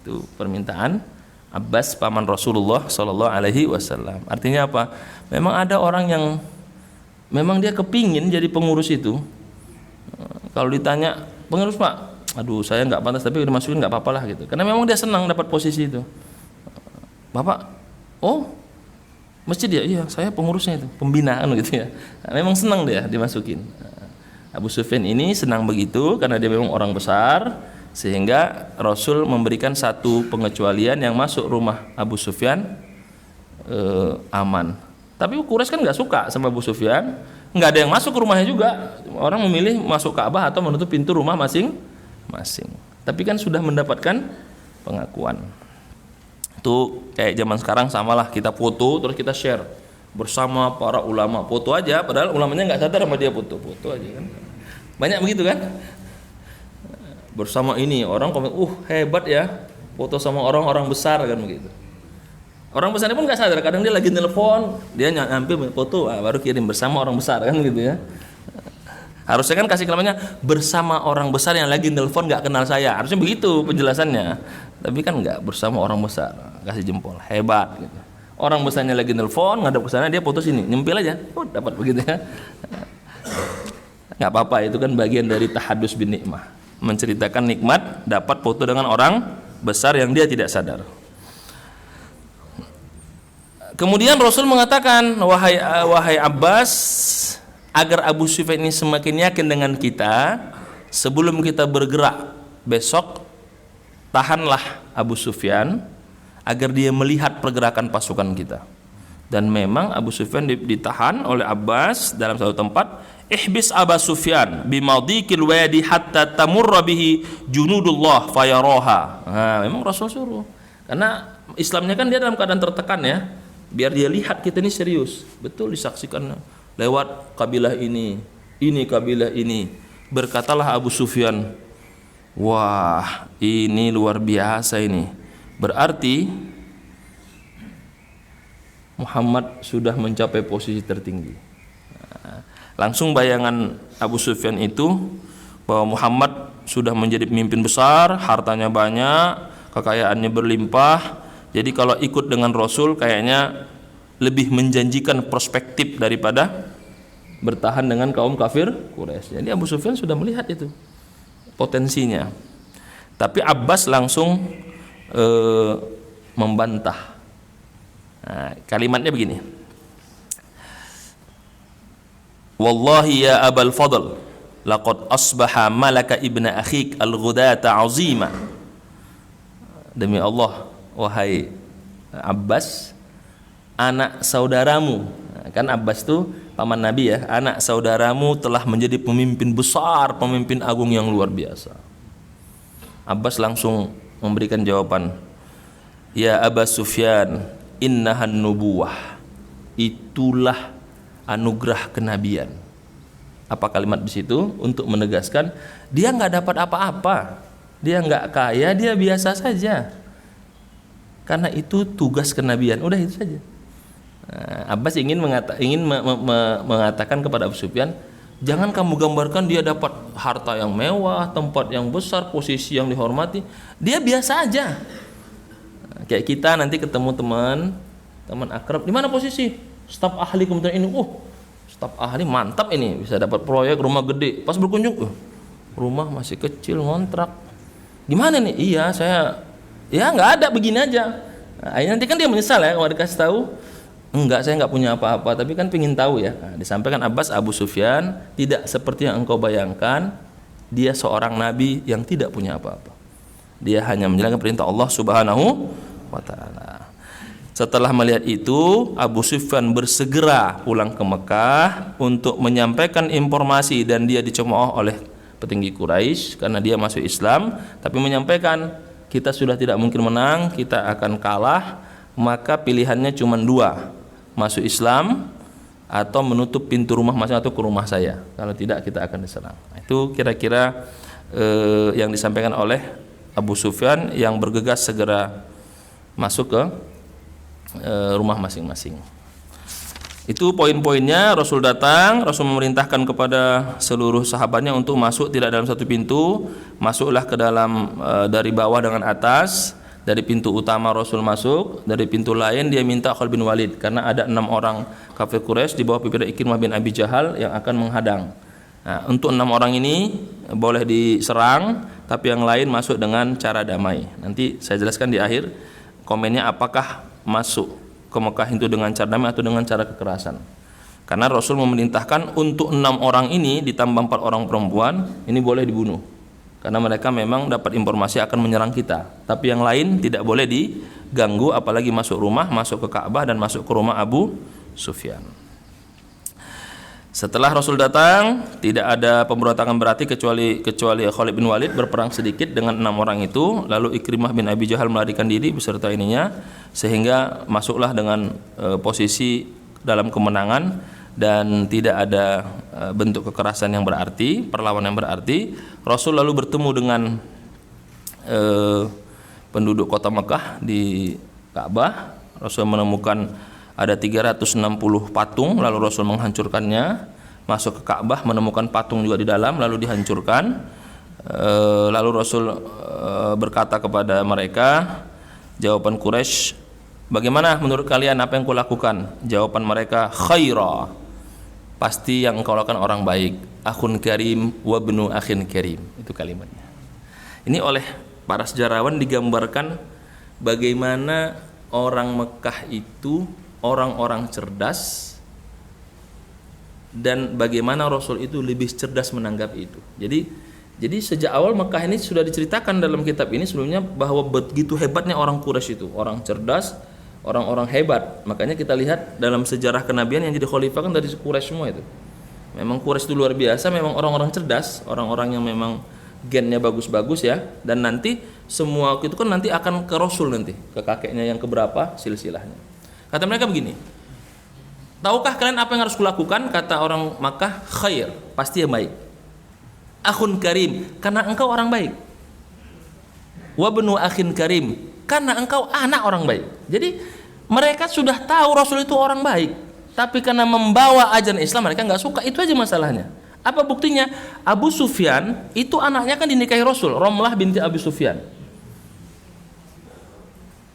Itu permintaan Abbas, paman Rasulullah sallallahu alaihi wasallam. Artinya apa? Memang ada orang yang memang dia kepingin jadi pengurus itu. Kalau ditanya, pengurus Pak, aduh saya nggak pantas, tapi udah masukin nggak apa-apa lah gitu. Karena memang dia senang dapat posisi itu. Bapak, oh masjid ya? Iya, saya pengurusnya itu, pembinaan gitu ya. Nah, memang senang dia dimasukin. Abu Sufyan ini senang begitu karena dia memang orang besar, sehingga Rasul memberikan satu pengecualian, yang masuk rumah Abu Sufyan aman. Tapi Quraisy kan nggak suka sama Abu Sufyan, nggak ada yang masuk ke rumahnya juga. Orang memilih masuk Ka'bah atau menutup pintu rumah masing-masing. Tapi kan sudah mendapatkan pengakuan. Itu kayak zaman sekarang samalah, kita foto terus kita share bersama para ulama, foto aja, padahal ulamanya nggak sadar sama dia, foto aja kan. Banyak begitu kan? Bersama ini orang komen, hebat ya, foto sama orang-orang besar kan begitu. Orang besar pun nggak sadar, kadang dia lagi telepon, dia nyampe foto, baru kirim bersama orang besar kan gitu ya. Harusnya kan kasih kalimatnya bersama orang besar yang lagi telepon nggak kenal saya, harusnya begitu penjelasannya. Tapi kan nggak, bersama orang besar, kasih jempol, hebat gitu. Orang besarnya lagi telepon, ngadep ke sana, dia foto sini, nyempil aja, dapat begitu ya. Nggak apa-apa, itu kan bagian dari tahadus bin nikmah, menceritakan nikmat dapat foto dengan orang besar yang dia tidak sadar. Kemudian Rasul mengatakan, wahai Abbas, agar Abu Sufyan ini semakin yakin dengan kita, sebelum kita bergerak besok, tahanlah Abu Sufyan agar dia melihat pergerakan pasukan kita. Dan memang Abu Sufyan ditahan oleh Abbas dalam satu tempat. Ihbis Aba Sufyan bimadikil wadi hatta tamurra bihi junudullah fayaraha. Nah, memang Rasul suruh, karena Islamnya kan dia dalam keadaan tertekan ya, biar dia lihat kita ini serius, betul disaksikan lewat kabilah ini kabilah ini. Berkatalah Abu Sufyan, wah ini luar biasa ini, berarti Muhammad sudah mencapai posisi tertinggi. Langsung bayangan Abu Sufyan itu bahwa Muhammad sudah menjadi pemimpin besar, hartanya banyak, kekayaannya berlimpah. Jadi kalau ikut dengan Rasul kayaknya lebih menjanjikan perspektif daripada bertahan dengan kaum kafir Quraisy. Jadi Abu Sufyan sudah melihat itu potensinya. Tapi Abbas langsung membantah. Nah, kalimatnya begini, wallahi ya Abal Fadl laqad asbaha malaka ibna akhik al-ghudata azima. Demi Allah, wahai Abbas, anak saudaramu, kan Abbas itu paman Nabi ya, anak saudaramu telah menjadi pemimpin besar, pemimpin agung yang luar biasa. Abbas langsung memberikan jawaban, ya Aba Sufyan, innahan nubuwah, itulah anugerah kenabian. Apa kalimat di situ? Untuk menegaskan dia nggak dapat apa-apa, dia nggak kaya, dia biasa saja, karena itu tugas kenabian. Udah itu saja. Abbas ingin mengatakan kepada Abu Sufyan, jangan kamu gambarkan dia dapat harta yang mewah, tempat yang besar, posisi yang dihormati. Dia biasa aja. Kayak kita nanti ketemu teman akrab, di mana posisi? Staf ahli kementerian ini, staf ahli mantap ini, bisa dapat proyek rumah gede. Pas berkunjung, rumah masih kecil, ngontrak. Gimana nih? Iya, saya ya nggak ada, begini aja. Nah, nanti kan dia menyesal ya kalau dikasih tahu, enggak, saya nggak punya apa-apa, tapi kan pingin tahu ya. Nah, disampaikan Abbas, Abu Sufyan tidak seperti yang engkau bayangkan. Dia seorang nabi yang tidak punya apa-apa. Dia hanya menjalankan perintah Allah Subhanahu wa ta'ala. Setelah melihat itu, Abu Sufyan bersegera pulang ke Mekah untuk menyampaikan informasi, dan dia dicemooh oleh petinggi Quraisy karena dia masuk Islam, tapi menyampaikan kita sudah tidak mungkin menang, kita akan kalah, maka pilihannya cuma dua, masuk Islam atau menutup pintu rumah masing atau ke rumah saya, kalau tidak kita akan diserang. Itu kira-kira yang disampaikan oleh Abu Sufyan yang bergegas segera masuk ke rumah masing-masing. Itu poin-poinnya. Rasul datang, Rasul memerintahkan kepada seluruh sahabatnya untuk masuk tidak dalam satu pintu, masuklah ke dalam dari bawah dengan atas. Dari pintu utama Rasul masuk, dari pintu lain dia minta Khalid bin Walid karena ada 6 orang kafir Quraisy di bawah pimpinan Ikrimah bin Abi Jahal yang akan menghadang. Nah, untuk 6 orang ini boleh diserang, tapi yang lain masuk dengan cara damai. Nanti saya jelaskan di akhir komennya apakah masuk ke Mekah itu dengan cara damai atau dengan cara kekerasan. Karena Rasul memerintahkan untuk 6 orang ini ditambah 4 orang perempuan ini boleh dibunuh, karena mereka memang dapat informasi akan menyerang kita. Tapi yang lain tidak boleh diganggu, apalagi masuk rumah, masuk ke Ka'bah dan masuk ke rumah Abu Sufyan. Setelah Rasul datang, tidak ada pemberontakan berarti kecuali Khalid bin Walid berperang sedikit dengan 6 orang itu. Lalu Ikrimah bin Abi Jahal melarikan diri beserta ininya, sehingga masuklah dengan posisi dalam kemenangan dan tidak ada bentuk kekerasan yang berarti, perlawanan yang berarti. Rasul lalu bertemu dengan penduduk kota Mekah di Ka'bah. Rasul menemukan ada 360 patung, lalu Rasul menghancurkannya. Masuk ke Ka'bah menemukan patung juga di dalam, lalu dihancurkan. Lalu Rasul berkata kepada mereka, jawaban Quraisy, bagaimana menurut kalian apa yang kulakukan? Jawaban mereka, khaira, pasti yang engkau lakukan orang baik. Akhun karim wa bnu akhin karim, itu kalimatnya. Ini oleh para sejarawan digambarkan bagaimana orang Mekah itu orang-orang cerdas, dan bagaimana Rasul itu lebih cerdas menanggapi itu. Jadi sejak awal Mekah ini sudah diceritakan dalam kitab ini sebelumnya bahwa begitu hebatnya orang Quraisy itu, orang cerdas, orang-orang hebat. Makanya kita lihat dalam sejarah kenabian yang jadi khalifah kan dari Quraisy semua itu. Memang Quraisy itu luar biasa, memang orang-orang cerdas, orang-orang yang memang gennya bagus-bagus ya. Dan nanti semua itu kan nanti akan ke Rasul, nanti ke kakeknya yang keberapa silsilahnya. Kata mereka begini, tahukah kalian apa yang harus kulakukan? Kata orang Makkah, khair, pasti yang baik. Akhun karim, karena engkau orang baik. Wa bnu akhin karim, karena engkau anak orang baik. Jadi mereka sudah tahu Rasul itu orang baik, tapi karena membawa ajaran Islam mereka nggak suka. Itu aja masalahnya. Apa buktinya? Abu Sufyan itu anaknya kan dinikahi Rasul, Romlah binti Abu Sufyan.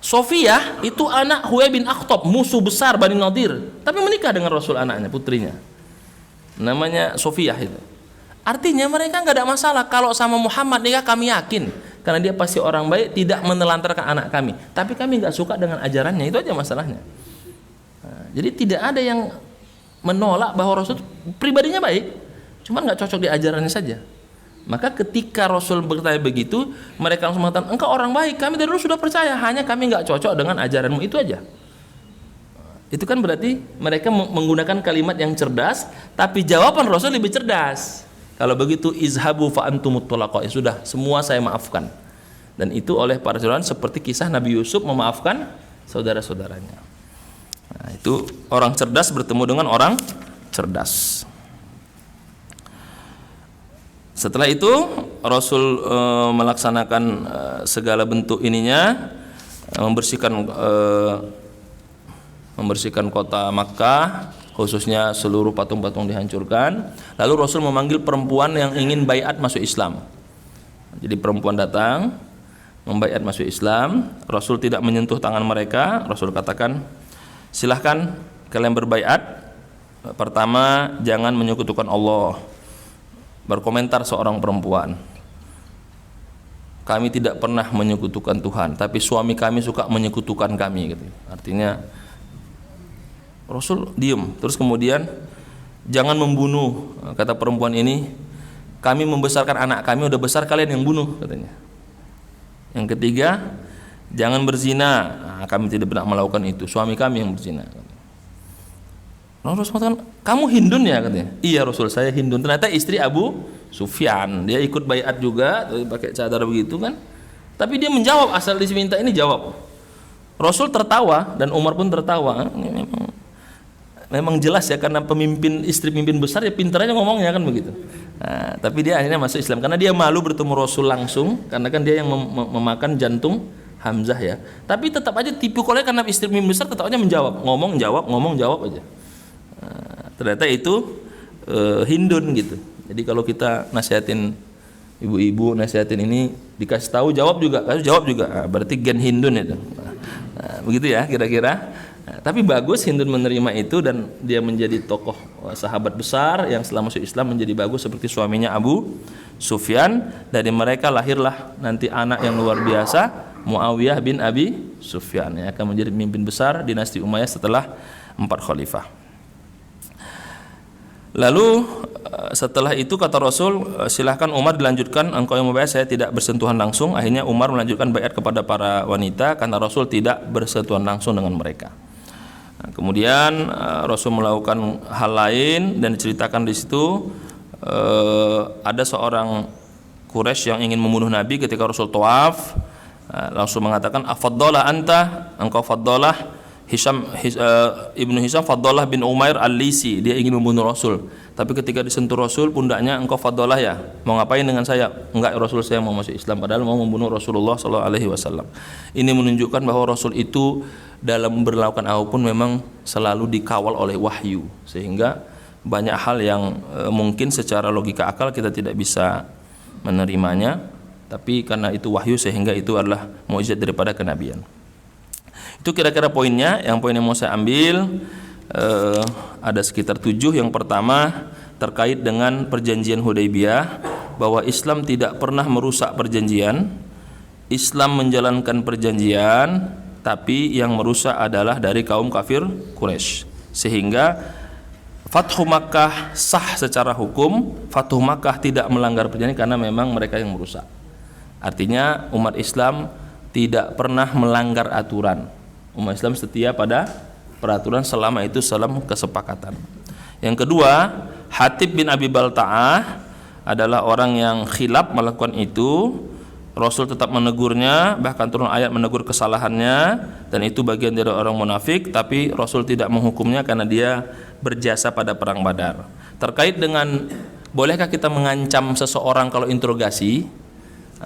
Sofiyah itu anak Huyai bin Akhtab, musuh besar Bani Nadir, tapi menikah dengan Rasul, anaknya, putrinya, namanya Sofiyah itu. Artinya mereka nggak ada masalah kalau sama Muhammad nikah, kami yakin karena dia pasti orang baik, tidak menelantarkan anak kami. Tapi kami nggak suka dengan ajarannya, itu aja masalahnya. Nah, jadi tidak ada yang menolak bahwa Rasul pribadinya baik, cuma nggak cocok di ajarannya saja. Maka ketika Rasul bertanya begitu, mereka langsung mengatakan, engkau orang baik, kami dari dulu sudah percaya, hanya kami nggak cocok dengan ajaranmu, itu aja. Itu kan berarti mereka menggunakan kalimat yang cerdas, tapi jawaban Rasul lebih cerdas. Kalau begitu, izhabu fa antumut thulaqa, ya sudah, semua saya maafkan. Dan itu oleh para saudara seperti kisah Nabi Yusuf memaafkan saudara-saudaranya. Nah, itu orang cerdas bertemu dengan orang cerdas. Setelah itu Rasul melaksanakan segala bentuk ininya, membersihkan kota Makkah, khususnya seluruh patung-patung dihancurkan. Lalu Rasul memanggil perempuan yang ingin baiat masuk Islam. Jadi perempuan datang membaiat masuk Islam. Rasul tidak menyentuh tangan mereka. Rasul katakan, silahkan kalian berbaiat. Pertama, jangan menyekutukan Allah. Berkomentar seorang perempuan, kami tidak pernah menyekutukan Tuhan, tapi suami kami suka menyekutukan kami, gitu. Artinya Rasul diem. Terus kemudian, jangan membunuh, kata perempuan ini, kami membesarkan anak kami udah besar, kalian yang bunuh, katanya. Yang ketiga, Jangan berzina. Nah, kami tidak pernah melakukan itu. Suami kami yang berzina. Rasul mengatakan, kamu Hindun ya katanya. Iya Rasul, saya Hindun. Ternyata istri Abu Sufyan. Dia ikut baiat juga, pakai cadar begitu kan. Tapi dia menjawab, asal diminta ini jawab. Rasul tertawa dan Umar pun tertawa. Ini memang jelas ya, karena istri pemimpin besar ya pintar aja ngomongnya kan begitu. Nah, tapi dia akhirnya masuk Islam karena dia malu bertemu Rasul langsung, karena kan dia yang memakan jantung Hamzah ya. Tapi tetap aja tipu kolej karena istri pemimpin besar tetap aja menjawab, ngomong jawab aja. Ternyata itu Hindun gitu. Jadi kalau kita nasihatin ibu-ibu, nasihatin ini dikasih tahu jawab juga, berarti gen Hindun itu. Begitu ya kira-kira. Tapi bagus Hindun menerima itu dan dia menjadi tokoh sahabat besar yang setelah masuk Islam menjadi bagus seperti suaminya Abu Sufyan. Dari mereka lahirlah nanti anak yang luar biasa, Muawiyah bin Abi Sufyan, yang akan menjadi pemimpin besar dinasti Umayyah setelah 4 khalifah. Lalu setelah itu kata Rasul, silahkan Umar dilanjutkan, engkau yang membayar, saya tidak bersentuhan langsung. Akhirnya Umar melanjutkan baiat kepada para wanita karena Rasul tidak bersentuhan langsung dengan mereka. Nah, kemudian Rasul melakukan hal lain dan diceritakan di situ ada seorang Quraisy yang ingin membunuh Nabi ketika Rasul tawaf. Langsung mengatakan, afaddalah anta, engkau faddalah. Ibnu Hisham Faddalah bin Umair Al-Lisi, dia ingin membunuh Rasul. Tapi ketika disentuh Rasul pundaknya, engkau Faddalah ya, mau ngapain dengan saya? Enggak Rasul, saya mau masuk Islam, padahal mau membunuh Rasulullah SAW. Ini menunjukkan bahwa Rasul itu dalam berlakukan apapun memang selalu dikawal oleh wahyu, sehingga banyak hal yang mungkin secara logika akal kita tidak bisa menerimanya, tapi karena itu wahyu sehingga itu adalah mukjizat daripada kenabian. Itu kira-kira poinnya. Yang poin yang mau saya ambil ada sekitar 7. Yang pertama terkait dengan perjanjian Hudaybiyah, bahwa Islam tidak pernah merusak perjanjian. Islam menjalankan perjanjian, tapi yang merusak adalah dari kaum kafir Quraisy. Sehingga Fathu Makkah sah secara hukum, Fathu Makkah tidak melanggar perjanjian karena memang mereka yang merusak. Artinya umat Islam tidak pernah melanggar aturan. Umat Islam setia pada peraturan selama itu dalam kesepakatan. Yang kedua, Hatib bin Abi Balta'ah adalah orang yang khilaf melakukan itu. Rasul tetap menegurnya, bahkan turun ayat menegur kesalahannya, dan itu bagian dari orang munafik, tapi Rasul tidak menghukumnya karena dia berjasa pada perang Badar. Terkait dengan bolehkah kita mengancam seseorang kalau interogasi,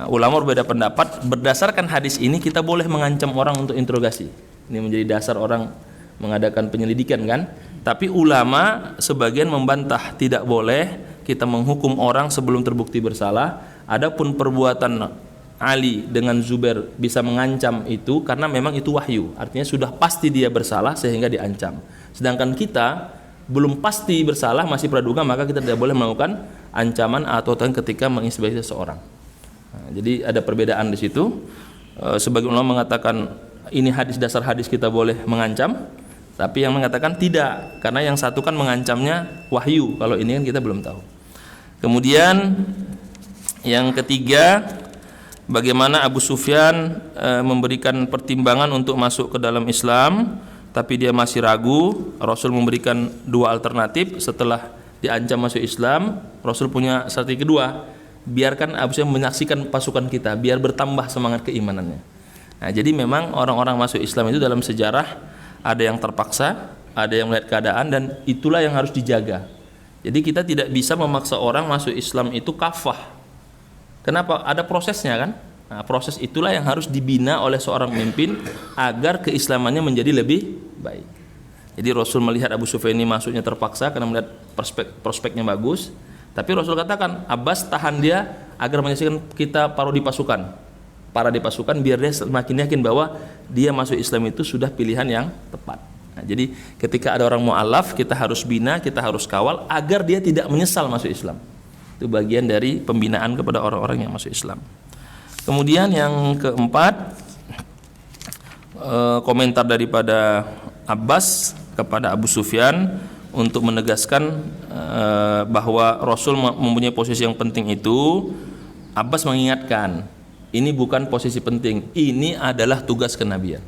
ulama berbeda pendapat. Berdasarkan hadis ini kita boleh mengancam orang untuk interogasi. Ini menjadi dasar orang mengadakan penyelidikan kan. Tapi ulama sebagian membantah, tidak boleh kita menghukum orang sebelum terbukti bersalah. Adapun perbuatan Ali dengan Zubair bisa mengancam itu karena memang itu wahyu, artinya sudah pasti dia bersalah sehingga diancam. Sedangkan kita belum pasti bersalah, masih praduga, maka kita tidak boleh melakukan ancaman atau ketika menginspirasi seseorang. Nah, jadi ada perbedaan di situ. Sebagian ulama mengatakan ini dasar hadis kita boleh mengancam, tapi yang mengatakan tidak, karena yang satu kan mengancamnya wahyu, kalau ini kan kita belum tahu. Kemudian yang ketiga, bagaimana Abu Sufyan memberikan pertimbangan untuk masuk ke dalam Islam, tapi dia masih ragu. Rasul memberikan 2 alternatif setelah diancam masuk Islam. Rasul punya strategi kedua, biarkan Abu Sufyan menyaksikan pasukan kita, biar bertambah semangat keimanannya. Nah, jadi memang orang-orang masuk Islam itu dalam sejarah ada yang terpaksa, ada yang melihat keadaan, dan itulah yang harus dijaga. Jadi kita tidak bisa memaksa orang masuk Islam itu kafah. Kenapa? Ada prosesnya kan. Nah, proses itulah yang harus dibina oleh seorang pemimpin agar keislamannya menjadi lebih baik. Jadi Rasul melihat Abu Sufyan ini masuknya terpaksa karena melihat prospeknya bagus. Tapi Rasul katakan, Abbas tahan dia agar menyaksikan kita para di pasukan biar dia semakin yakin bahwa dia masuk Islam itu sudah pilihan yang tepat. Nah, jadi ketika ada orang mu'alaf, kita harus bina, kita harus kawal agar dia tidak menyesal masuk Islam. Itu bagian dari pembinaan kepada orang-orang yang masuk Islam. Kemudian yang keempat, komentar daripada Abbas kepada Abu Sufyan untuk menegaskan bahwa Rasul mempunyai posisi yang penting itu. Abbas mengingatkan, ini bukan posisi penting, ini adalah tugas kenabian.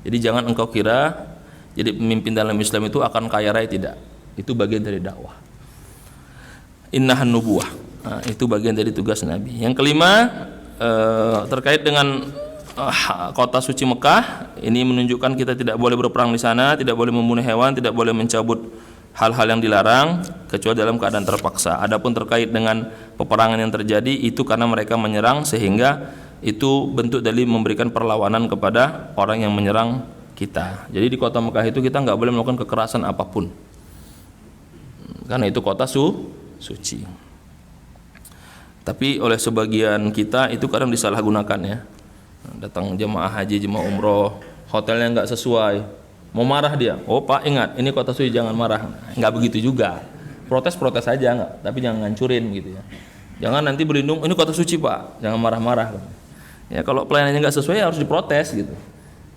Jadi jangan engkau kira jadi pemimpin dalam Islam itu akan kaya raya, tidak. Itu bagian dari dakwah. Innahan nubuwah. Nah, itu bagian dari tugas Nabi. Yang kelima, terkait dengan kota suci Mekah, ini menunjukkan kita tidak boleh berperang di sana, tidak boleh membunuh hewan, tidak boleh mencabut hal-hal yang dilarang kecuali dalam keadaan terpaksa. Adapun terkait dengan peperangan yang terjadi, itu karena mereka menyerang, sehingga itu bentuk dari memberikan perlawanan kepada orang yang menyerang kita. Jadi di kota Mekah itu kita nggak boleh melakukan kekerasan apapun, karena itu kota suci. Tapi oleh sebagian kita itu kadang disalahgunakan ya. Datang jemaah haji, jemaah umroh, hotelnya nggak sesuai, mau marah dia. Oh Pak, ingat ini kota suci, jangan marah. Nggak begitu juga. Protes aja nggak, tapi jangan ngancurin gitu ya. Jangan nanti berlindung, ini kota suci Pak, jangan marah-marah. Ya kalau pelayanannya nggak sesuai ya harus diprotes gitu.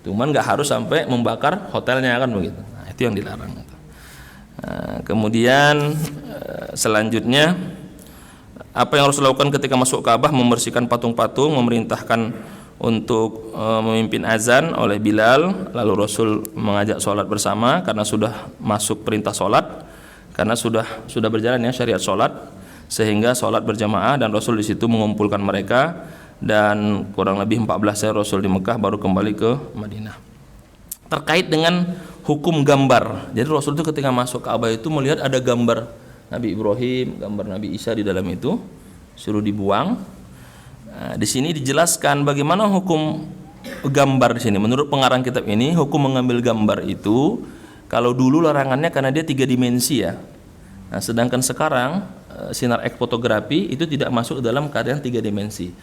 Cuman nggak harus sampai membakar hotelnya kan begitu. Nah, itu yang dilarang. Nah, kemudian selanjutnya apa yang harus dilakukan ketika masuk Ka'bah? Membersihkan patung-patung, memerintahkan untuk memimpin azan oleh Bilal, lalu Rasul mengajak sholat bersama karena sudah masuk perintah sholat, karena sudah berjalan ya syariat sholat, sehingga sholat berjamaah dan Rasul di situ mengumpulkan mereka. Dan kurang lebih 14 hari Rasul di Mekah baru kembali ke Madinah. Terkait dengan hukum gambar, jadi Rasul itu ketika masuk Ka'bah itu melihat ada gambar Nabi Ibrahim, gambar Nabi Isa di dalam itu, suruh dibuang. Nah, di sini dijelaskan bagaimana hukum gambar di sini. Menurut pengarang kitab ini, hukum mengambil gambar itu kalau dulu larangannya karena dia 3 dimensi ya. Nah, sedangkan sekarang sinar ekfotografi itu tidak masuk dalam keadaan 3 dimensi.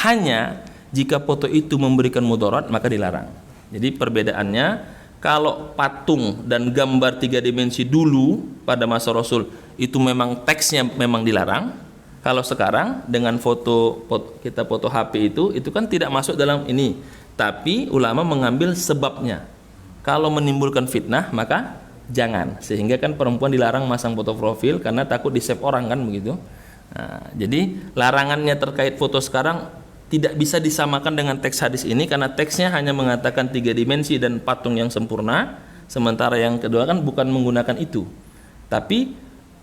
Hanya jika foto itu memberikan mudarat maka dilarang. Jadi perbedaannya, kalau patung dan gambar 3 dimensi dulu pada masa Rasul itu memang teksnya memang dilarang. Kalau sekarang dengan foto HP itu kan tidak masuk dalam ini. Tapi ulama mengambil sebabnya. Kalau menimbulkan fitnah maka jangan, sehingga kan perempuan dilarang masang foto profil karena takut di-save orang kan begitu. Nah, jadi larangannya terkait foto sekarang tidak bisa disamakan dengan teks hadis ini karena teksnya hanya mengatakan 3 dimensi dan patung yang sempurna, sementara yang kedua kan bukan menggunakan itu. Tapi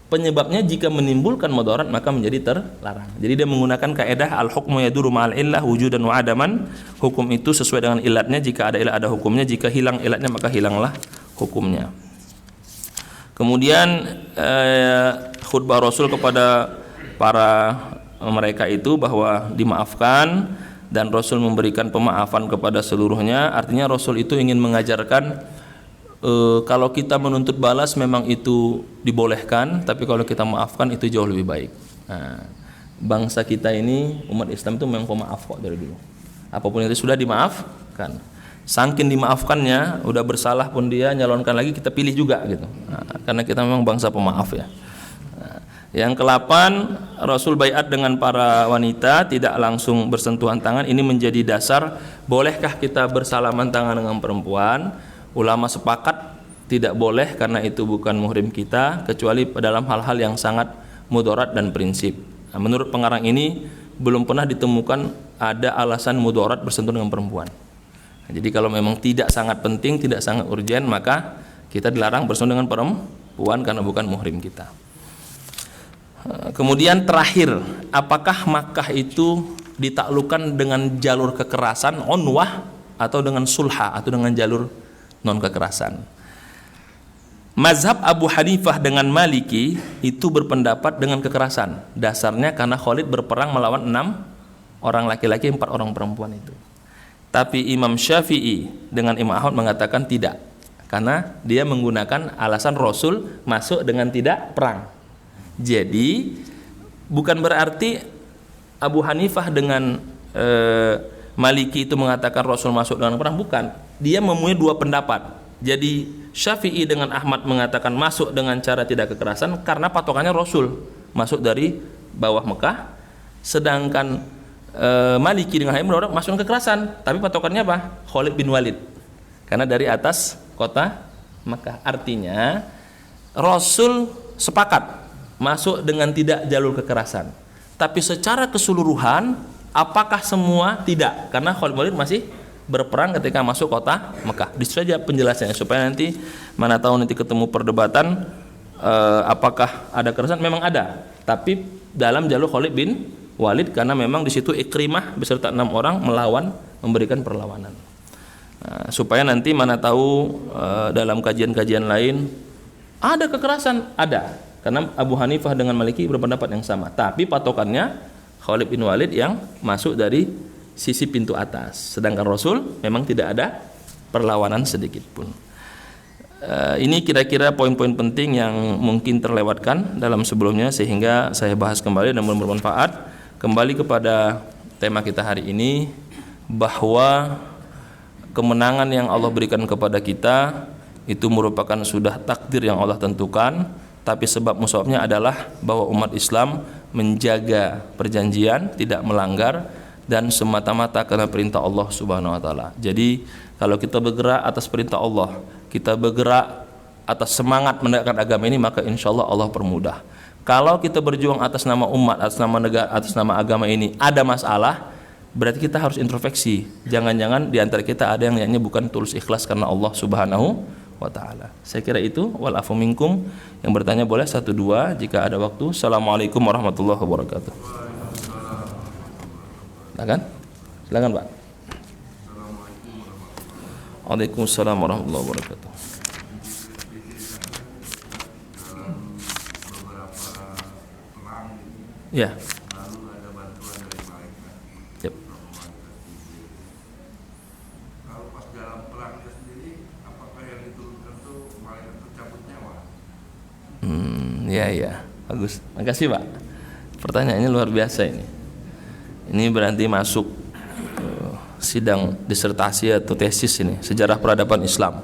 penyebabnya jika menimbulkan mudarat maka menjadi terlarang. Jadi dia menggunakan kaidah al-hukmu yaduru ma'al illah wujudan wa adaman. Hukum itu sesuai dengan ilatnya, jika ada ilat ada hukumnya, jika hilang ilatnya maka hilanglah hukumnya. Kemudian khutbah Rasul kepada para mereka itu bahwa dimaafkan dan Rasul memberikan pemaafan kepada seluruhnya. Artinya Rasul itu ingin mengajarkan kalau kita menuntut balas memang itu dibolehkan, tapi kalau kita maafkan itu jauh lebih baik. Nah, bangsa kita ini umat Islam itu memang pemaaf kok dari dulu. Apapun itu sudah dimaafkan. Saking dimaafkannya, udah bersalah pun dia nyalonkan lagi kita pilih juga gitu. Nah, karena kita memang bangsa pemaaf ya. Nah, yang ke-8, Rasul baiat dengan para wanita, tidak langsung bersentuhan tangan. Ini menjadi dasar bolehkah kita bersalaman tangan dengan perempuan. Ulama sepakat tidak boleh karena itu bukan muhrim kita, kecuali dalam hal-hal yang sangat mudarat dan prinsip. Nah, menurut pengarang ini belum pernah ditemukan ada alasan mudarat bersentuhan dengan perempuan. Jadi kalau memang tidak sangat penting, tidak sangat urgen, maka kita dilarang bersentuhan dengan perempuan karena bukan muhrim kita. Kemudian terakhir, apakah Makkah itu ditaklukkan dengan jalur kekerasan, unwah, atau dengan sulha, atau dengan jalur non kekerasan? Mazhab Abu Hanifah dengan Maliki itu berpendapat dengan kekerasan. Dasarnya karena Khalid berperang melawan 6 orang laki-laki, 4 orang perempuan itu. Tapi Imam Syafi'i dengan Imam Ahmad mengatakan tidak, karena dia menggunakan alasan Rasul masuk dengan tidak perang. Jadi bukan berarti Abu Hanifah dengan Maliki itu mengatakan Rasul masuk dengan perang, bukan. Dia mempunyai 2 pendapat. Jadi Syafi'i dengan Ahmad mengatakan masuk dengan cara tidak kekerasan karena patokannya Rasul masuk dari bawah Mekah, sedangkan Maliki dengan Hanbali masuk kekerasan, tapi patokannya apa? Khalid bin Walid, karena dari atas kota Mekah. Artinya Rasul sepakat masuk dengan tidak jalur kekerasan, tapi secara keseluruhan Apakah semua? Tidak, karena Khalid bin Walid masih berperang ketika masuk kota Mekah. Di situ saja penjelasannya supaya nanti mana tahu nanti ketemu perdebatan apakah ada kekerasan. Memang ada, tapi dalam jalur Khalid bin Walid, karena memang di situ Ikrimah beserta 6 orang melawan, memberikan perlawanan. Supaya nanti mana tahu dalam kajian-kajian lain ada kekerasan, ada. Karena Abu Hanifah dengan Maliki berpendapat yang sama, tapi patokannya Khalid bin Walid yang masuk dari sisi pintu atas, sedangkan Rasul memang tidak ada perlawanan sedikit pun. Ini kira-kira poin-poin penting yang mungkin terlewatkan dalam sebelumnya, sehingga saya bahas kembali dan bermanfaat. Kembali kepada tema kita hari ini, bahwa kemenangan yang Allah berikan kepada kita itu merupakan sudah takdir yang Allah tentukan, tapi sebab musababnya adalah bahwa umat Islam menjaga perjanjian, tidak melanggar, dan semata-mata karena perintah Allah Subhanahu wa taala. Jadi kalau kita bergerak atas perintah Allah, kita bergerak atas semangat menegakkan agama ini, maka insya Allah Allah permudah. Kalau kita berjuang atas nama umat, atas nama negara, atas nama agama ini ada masalah, berarti kita harus introspeksi. Jangan-jangan di antara kita ada yang niatnya bukan tulus ikhlas karena Allah Subhanahu wa taala. Saya kira itu. Wal afu minkum. Yang bertanya boleh 1-2 jika ada waktu. Assalamualaikum warahmatullahi wabarakatuh. Silakan Pak. Waalaikumsalam warahmatullahi wabarakatuh. Ya. Yep. Kalau pas dalam perangnya sendiri, apakah yang diturunkan itu malaikat tercabut nyawa? Ya, bagus. Makasih Pak. Pertanyaannya luar biasa ini. Ini berarti masuk sidang disertasi atau tesis ini, sejarah peradaban Islam.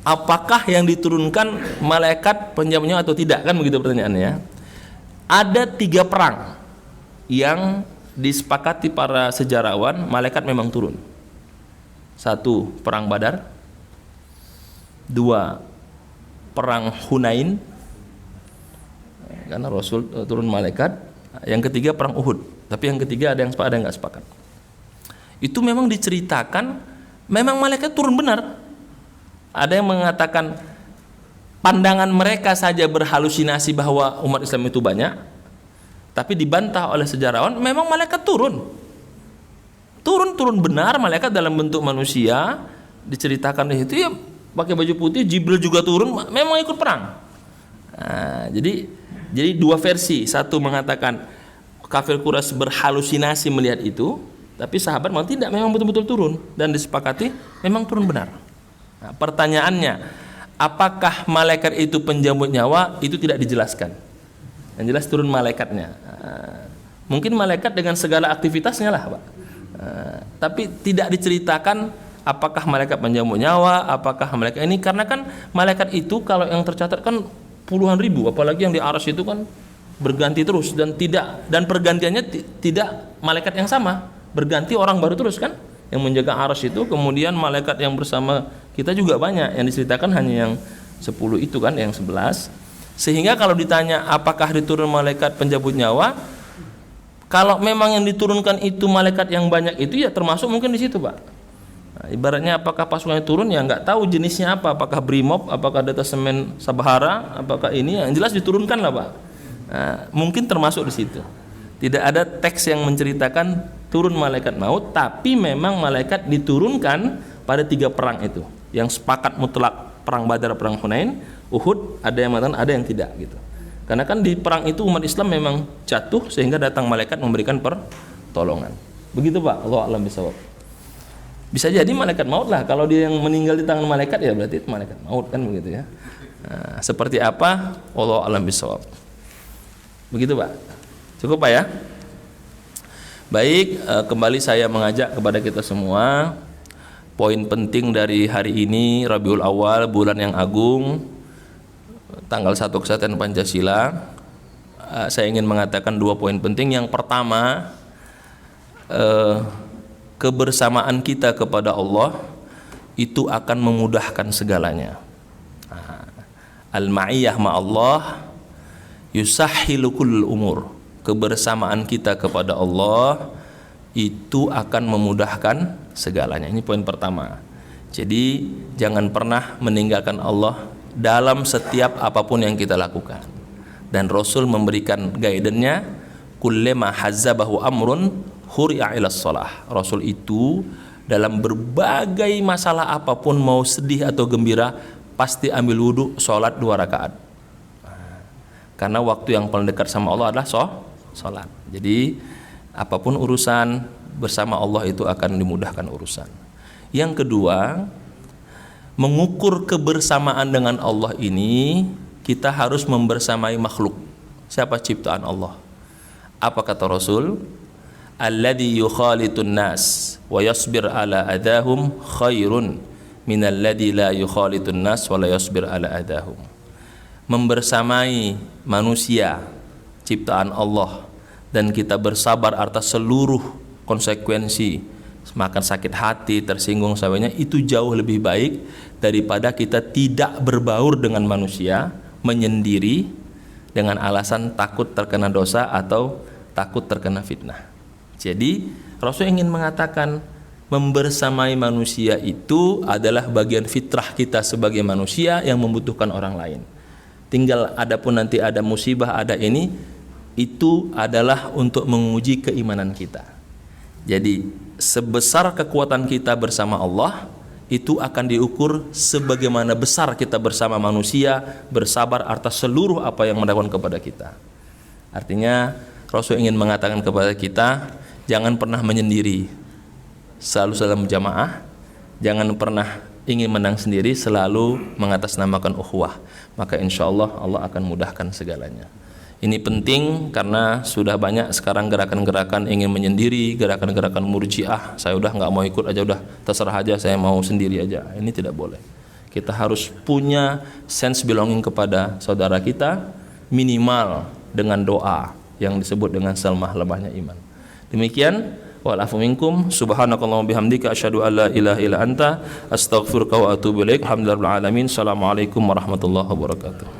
Apakah yang diturunkan malaikat penjamin nyawa atau tidak, kan begitu pertanyaannya. Ada 3 perang yang disepakati para sejarawan malaikat memang turun. 1, perang Badar. 2, perang Hunain, karena Rasul turun malaikat. Yang ketiga perang Uhud. Tapi yang ketiga ada yang sepakat, ada yang nggak sepakat. Itu memang diceritakan, memang malaikat turun benar. Ada yang mengatakan pandangan mereka saja berhalusinasi bahwa umat Islam itu banyak, tapi dibantah oleh sejarawan, memang malaikat turun benar. Malaikat dalam bentuk manusia diceritakan di situ, ya pakai baju putih. Jibril juga turun, memang ikut perang. Jadi 2 versi. Satu mengatakan kafir Quraisy berhalusinasi melihat itu, tapi sahabat mau tidak, memang betul-betul turun dan disepakati memang turun benar. Pertanyaannya, apakah malaikat itu penjambut nyawa? Itu tidak dijelaskan. Yang jelas turun malaikatnya. Mungkin malaikat dengan segala aktivitasnya lah, Pak. Tapi tidak diceritakan apakah malaikat penjambut nyawa, apakah malaikat ini, karena kan malaikat itu kalau yang tercatat kan puluhan ribu, apalagi yang di arsy itu kan berganti terus, dan pergantiannya tidak malaikat yang sama, berganti orang baru terus kan yang menjaga arsy itu. Kemudian malaikat yang bersama kita juga banyak, yang diceritakan hanya yang 10 itu kan, yang 11. Sehingga kalau ditanya apakah diturun malaikat penjabut nyawa, kalau memang yang diturunkan itu malaikat yang banyak itu, ya termasuk mungkin di situ, Pak. Ibaratnya apakah pasukannya turun, ya nggak tahu jenisnya apa, apakah Brimob, apakah detasemen Sabhara, apakah ini, yang jelas diturunkan lah, Pak. Mungkin termasuk di situ. Tidak ada teks yang menceritakan turun malaikat maut, tapi memang malaikat diturunkan pada 3 perang itu. Yang sepakat mutlak perang Badar, perang Hunain, Uhud, ada yang mengatakan, ada yang tidak gitu. Karena kan di perang itu umat Islam memang jatuh sehingga datang malaikat memberikan pertolongan. Begitu Pak, Allah a'lam bishawab. Bisa jadi malaikat maut lah, kalau dia yang meninggal di tangan malaikat, ya berarti itu malaikat maut kan begitu ya. Seperti apa? Allah a'lam bishawab. Begitu Pak. Cukup Pak ya. Baik, kembali saya mengajak kepada kita semua, poin penting dari hari ini, Rabiul Awal, bulan yang agung, tanggal 1 Kesatuan Pancasila. Saya ingin mengatakan 2 poin penting. Yang pertama, kebersamaan kita kepada Allah itu akan memudahkan segalanya. Al-ma'iyah ma'allah yusahhilu kullul umur. Kebersamaan kita kepada Allah itu akan memudahkan segalanya. Ini poin pertama. Jadi jangan pernah meninggalkan Allah dalam setiap apapun yang kita lakukan. Dan Rasul memberikan guidance-nya, kullama hazzabahu amrun huri'a ila shalah. Rasul itu dalam berbagai masalah apapun, mau sedih atau gembira, pasti ambil wudu, sholat 2 rakaat. Karena waktu yang paling dekat sama Allah adalah sholat. Jadi apapun urusan bersama Allah itu akan dimudahkan urusan. Yang kedua, mengukur kebersamaan dengan Allah ini, kita harus membersamai makhluk. Siapa ciptaan Allah? Apa kata Rasul? Alladhi yukhalitun nas wa yasbir ala adahum khairun minalladhi la yukhalitun nas wa la yasbir ala adahum. Membersamai manusia ciptaan Allah dan kita bersabar atas seluruh konsekuensi, makan sakit hati, tersinggung sebagainya, itu jauh lebih baik daripada kita tidak berbaur dengan manusia, menyendiri dengan alasan takut terkena dosa atau takut terkena fitnah. Jadi Rasul ingin mengatakan membersamai manusia itu adalah bagian fitrah kita sebagai manusia yang membutuhkan orang lain. Tinggal adapun nanti ada musibah, ada ini, itu adalah untuk menguji keimanan kita. Jadi sebesar kekuatan kita bersama Allah, itu akan diukur sebagaimana besar kita bersama manusia, bersabar atas seluruh apa yang melakukan kepada kita. Artinya Rasul ingin mengatakan kepada kita, jangan pernah menyendiri, selalu dalam jamaah. Jangan pernah ingin menang sendiri, selalu mengatasnamakan ukhuwah. Maka insya Allah Allah akan mudahkan segalanya. Ini penting karena sudah banyak sekarang gerakan-gerakan ingin menyendiri, gerakan-gerakan murjiah. Saya udah nggak mau ikut aja, udah terserah aja, saya mau sendiri aja. Ini tidak boleh. Kita harus punya sense belonging kepada saudara kita, minimal dengan doa yang disebut dengan selmah lemahnya iman. Demikian, wa'alafu minkum, subhanakallahumma bihamdika, asyhadu an la ilaha illa anta, astaghfiruka wa atubu ilaik. Alhamdulillahil alamin. Assalamualaikum warahmatullahi wabarakatuh.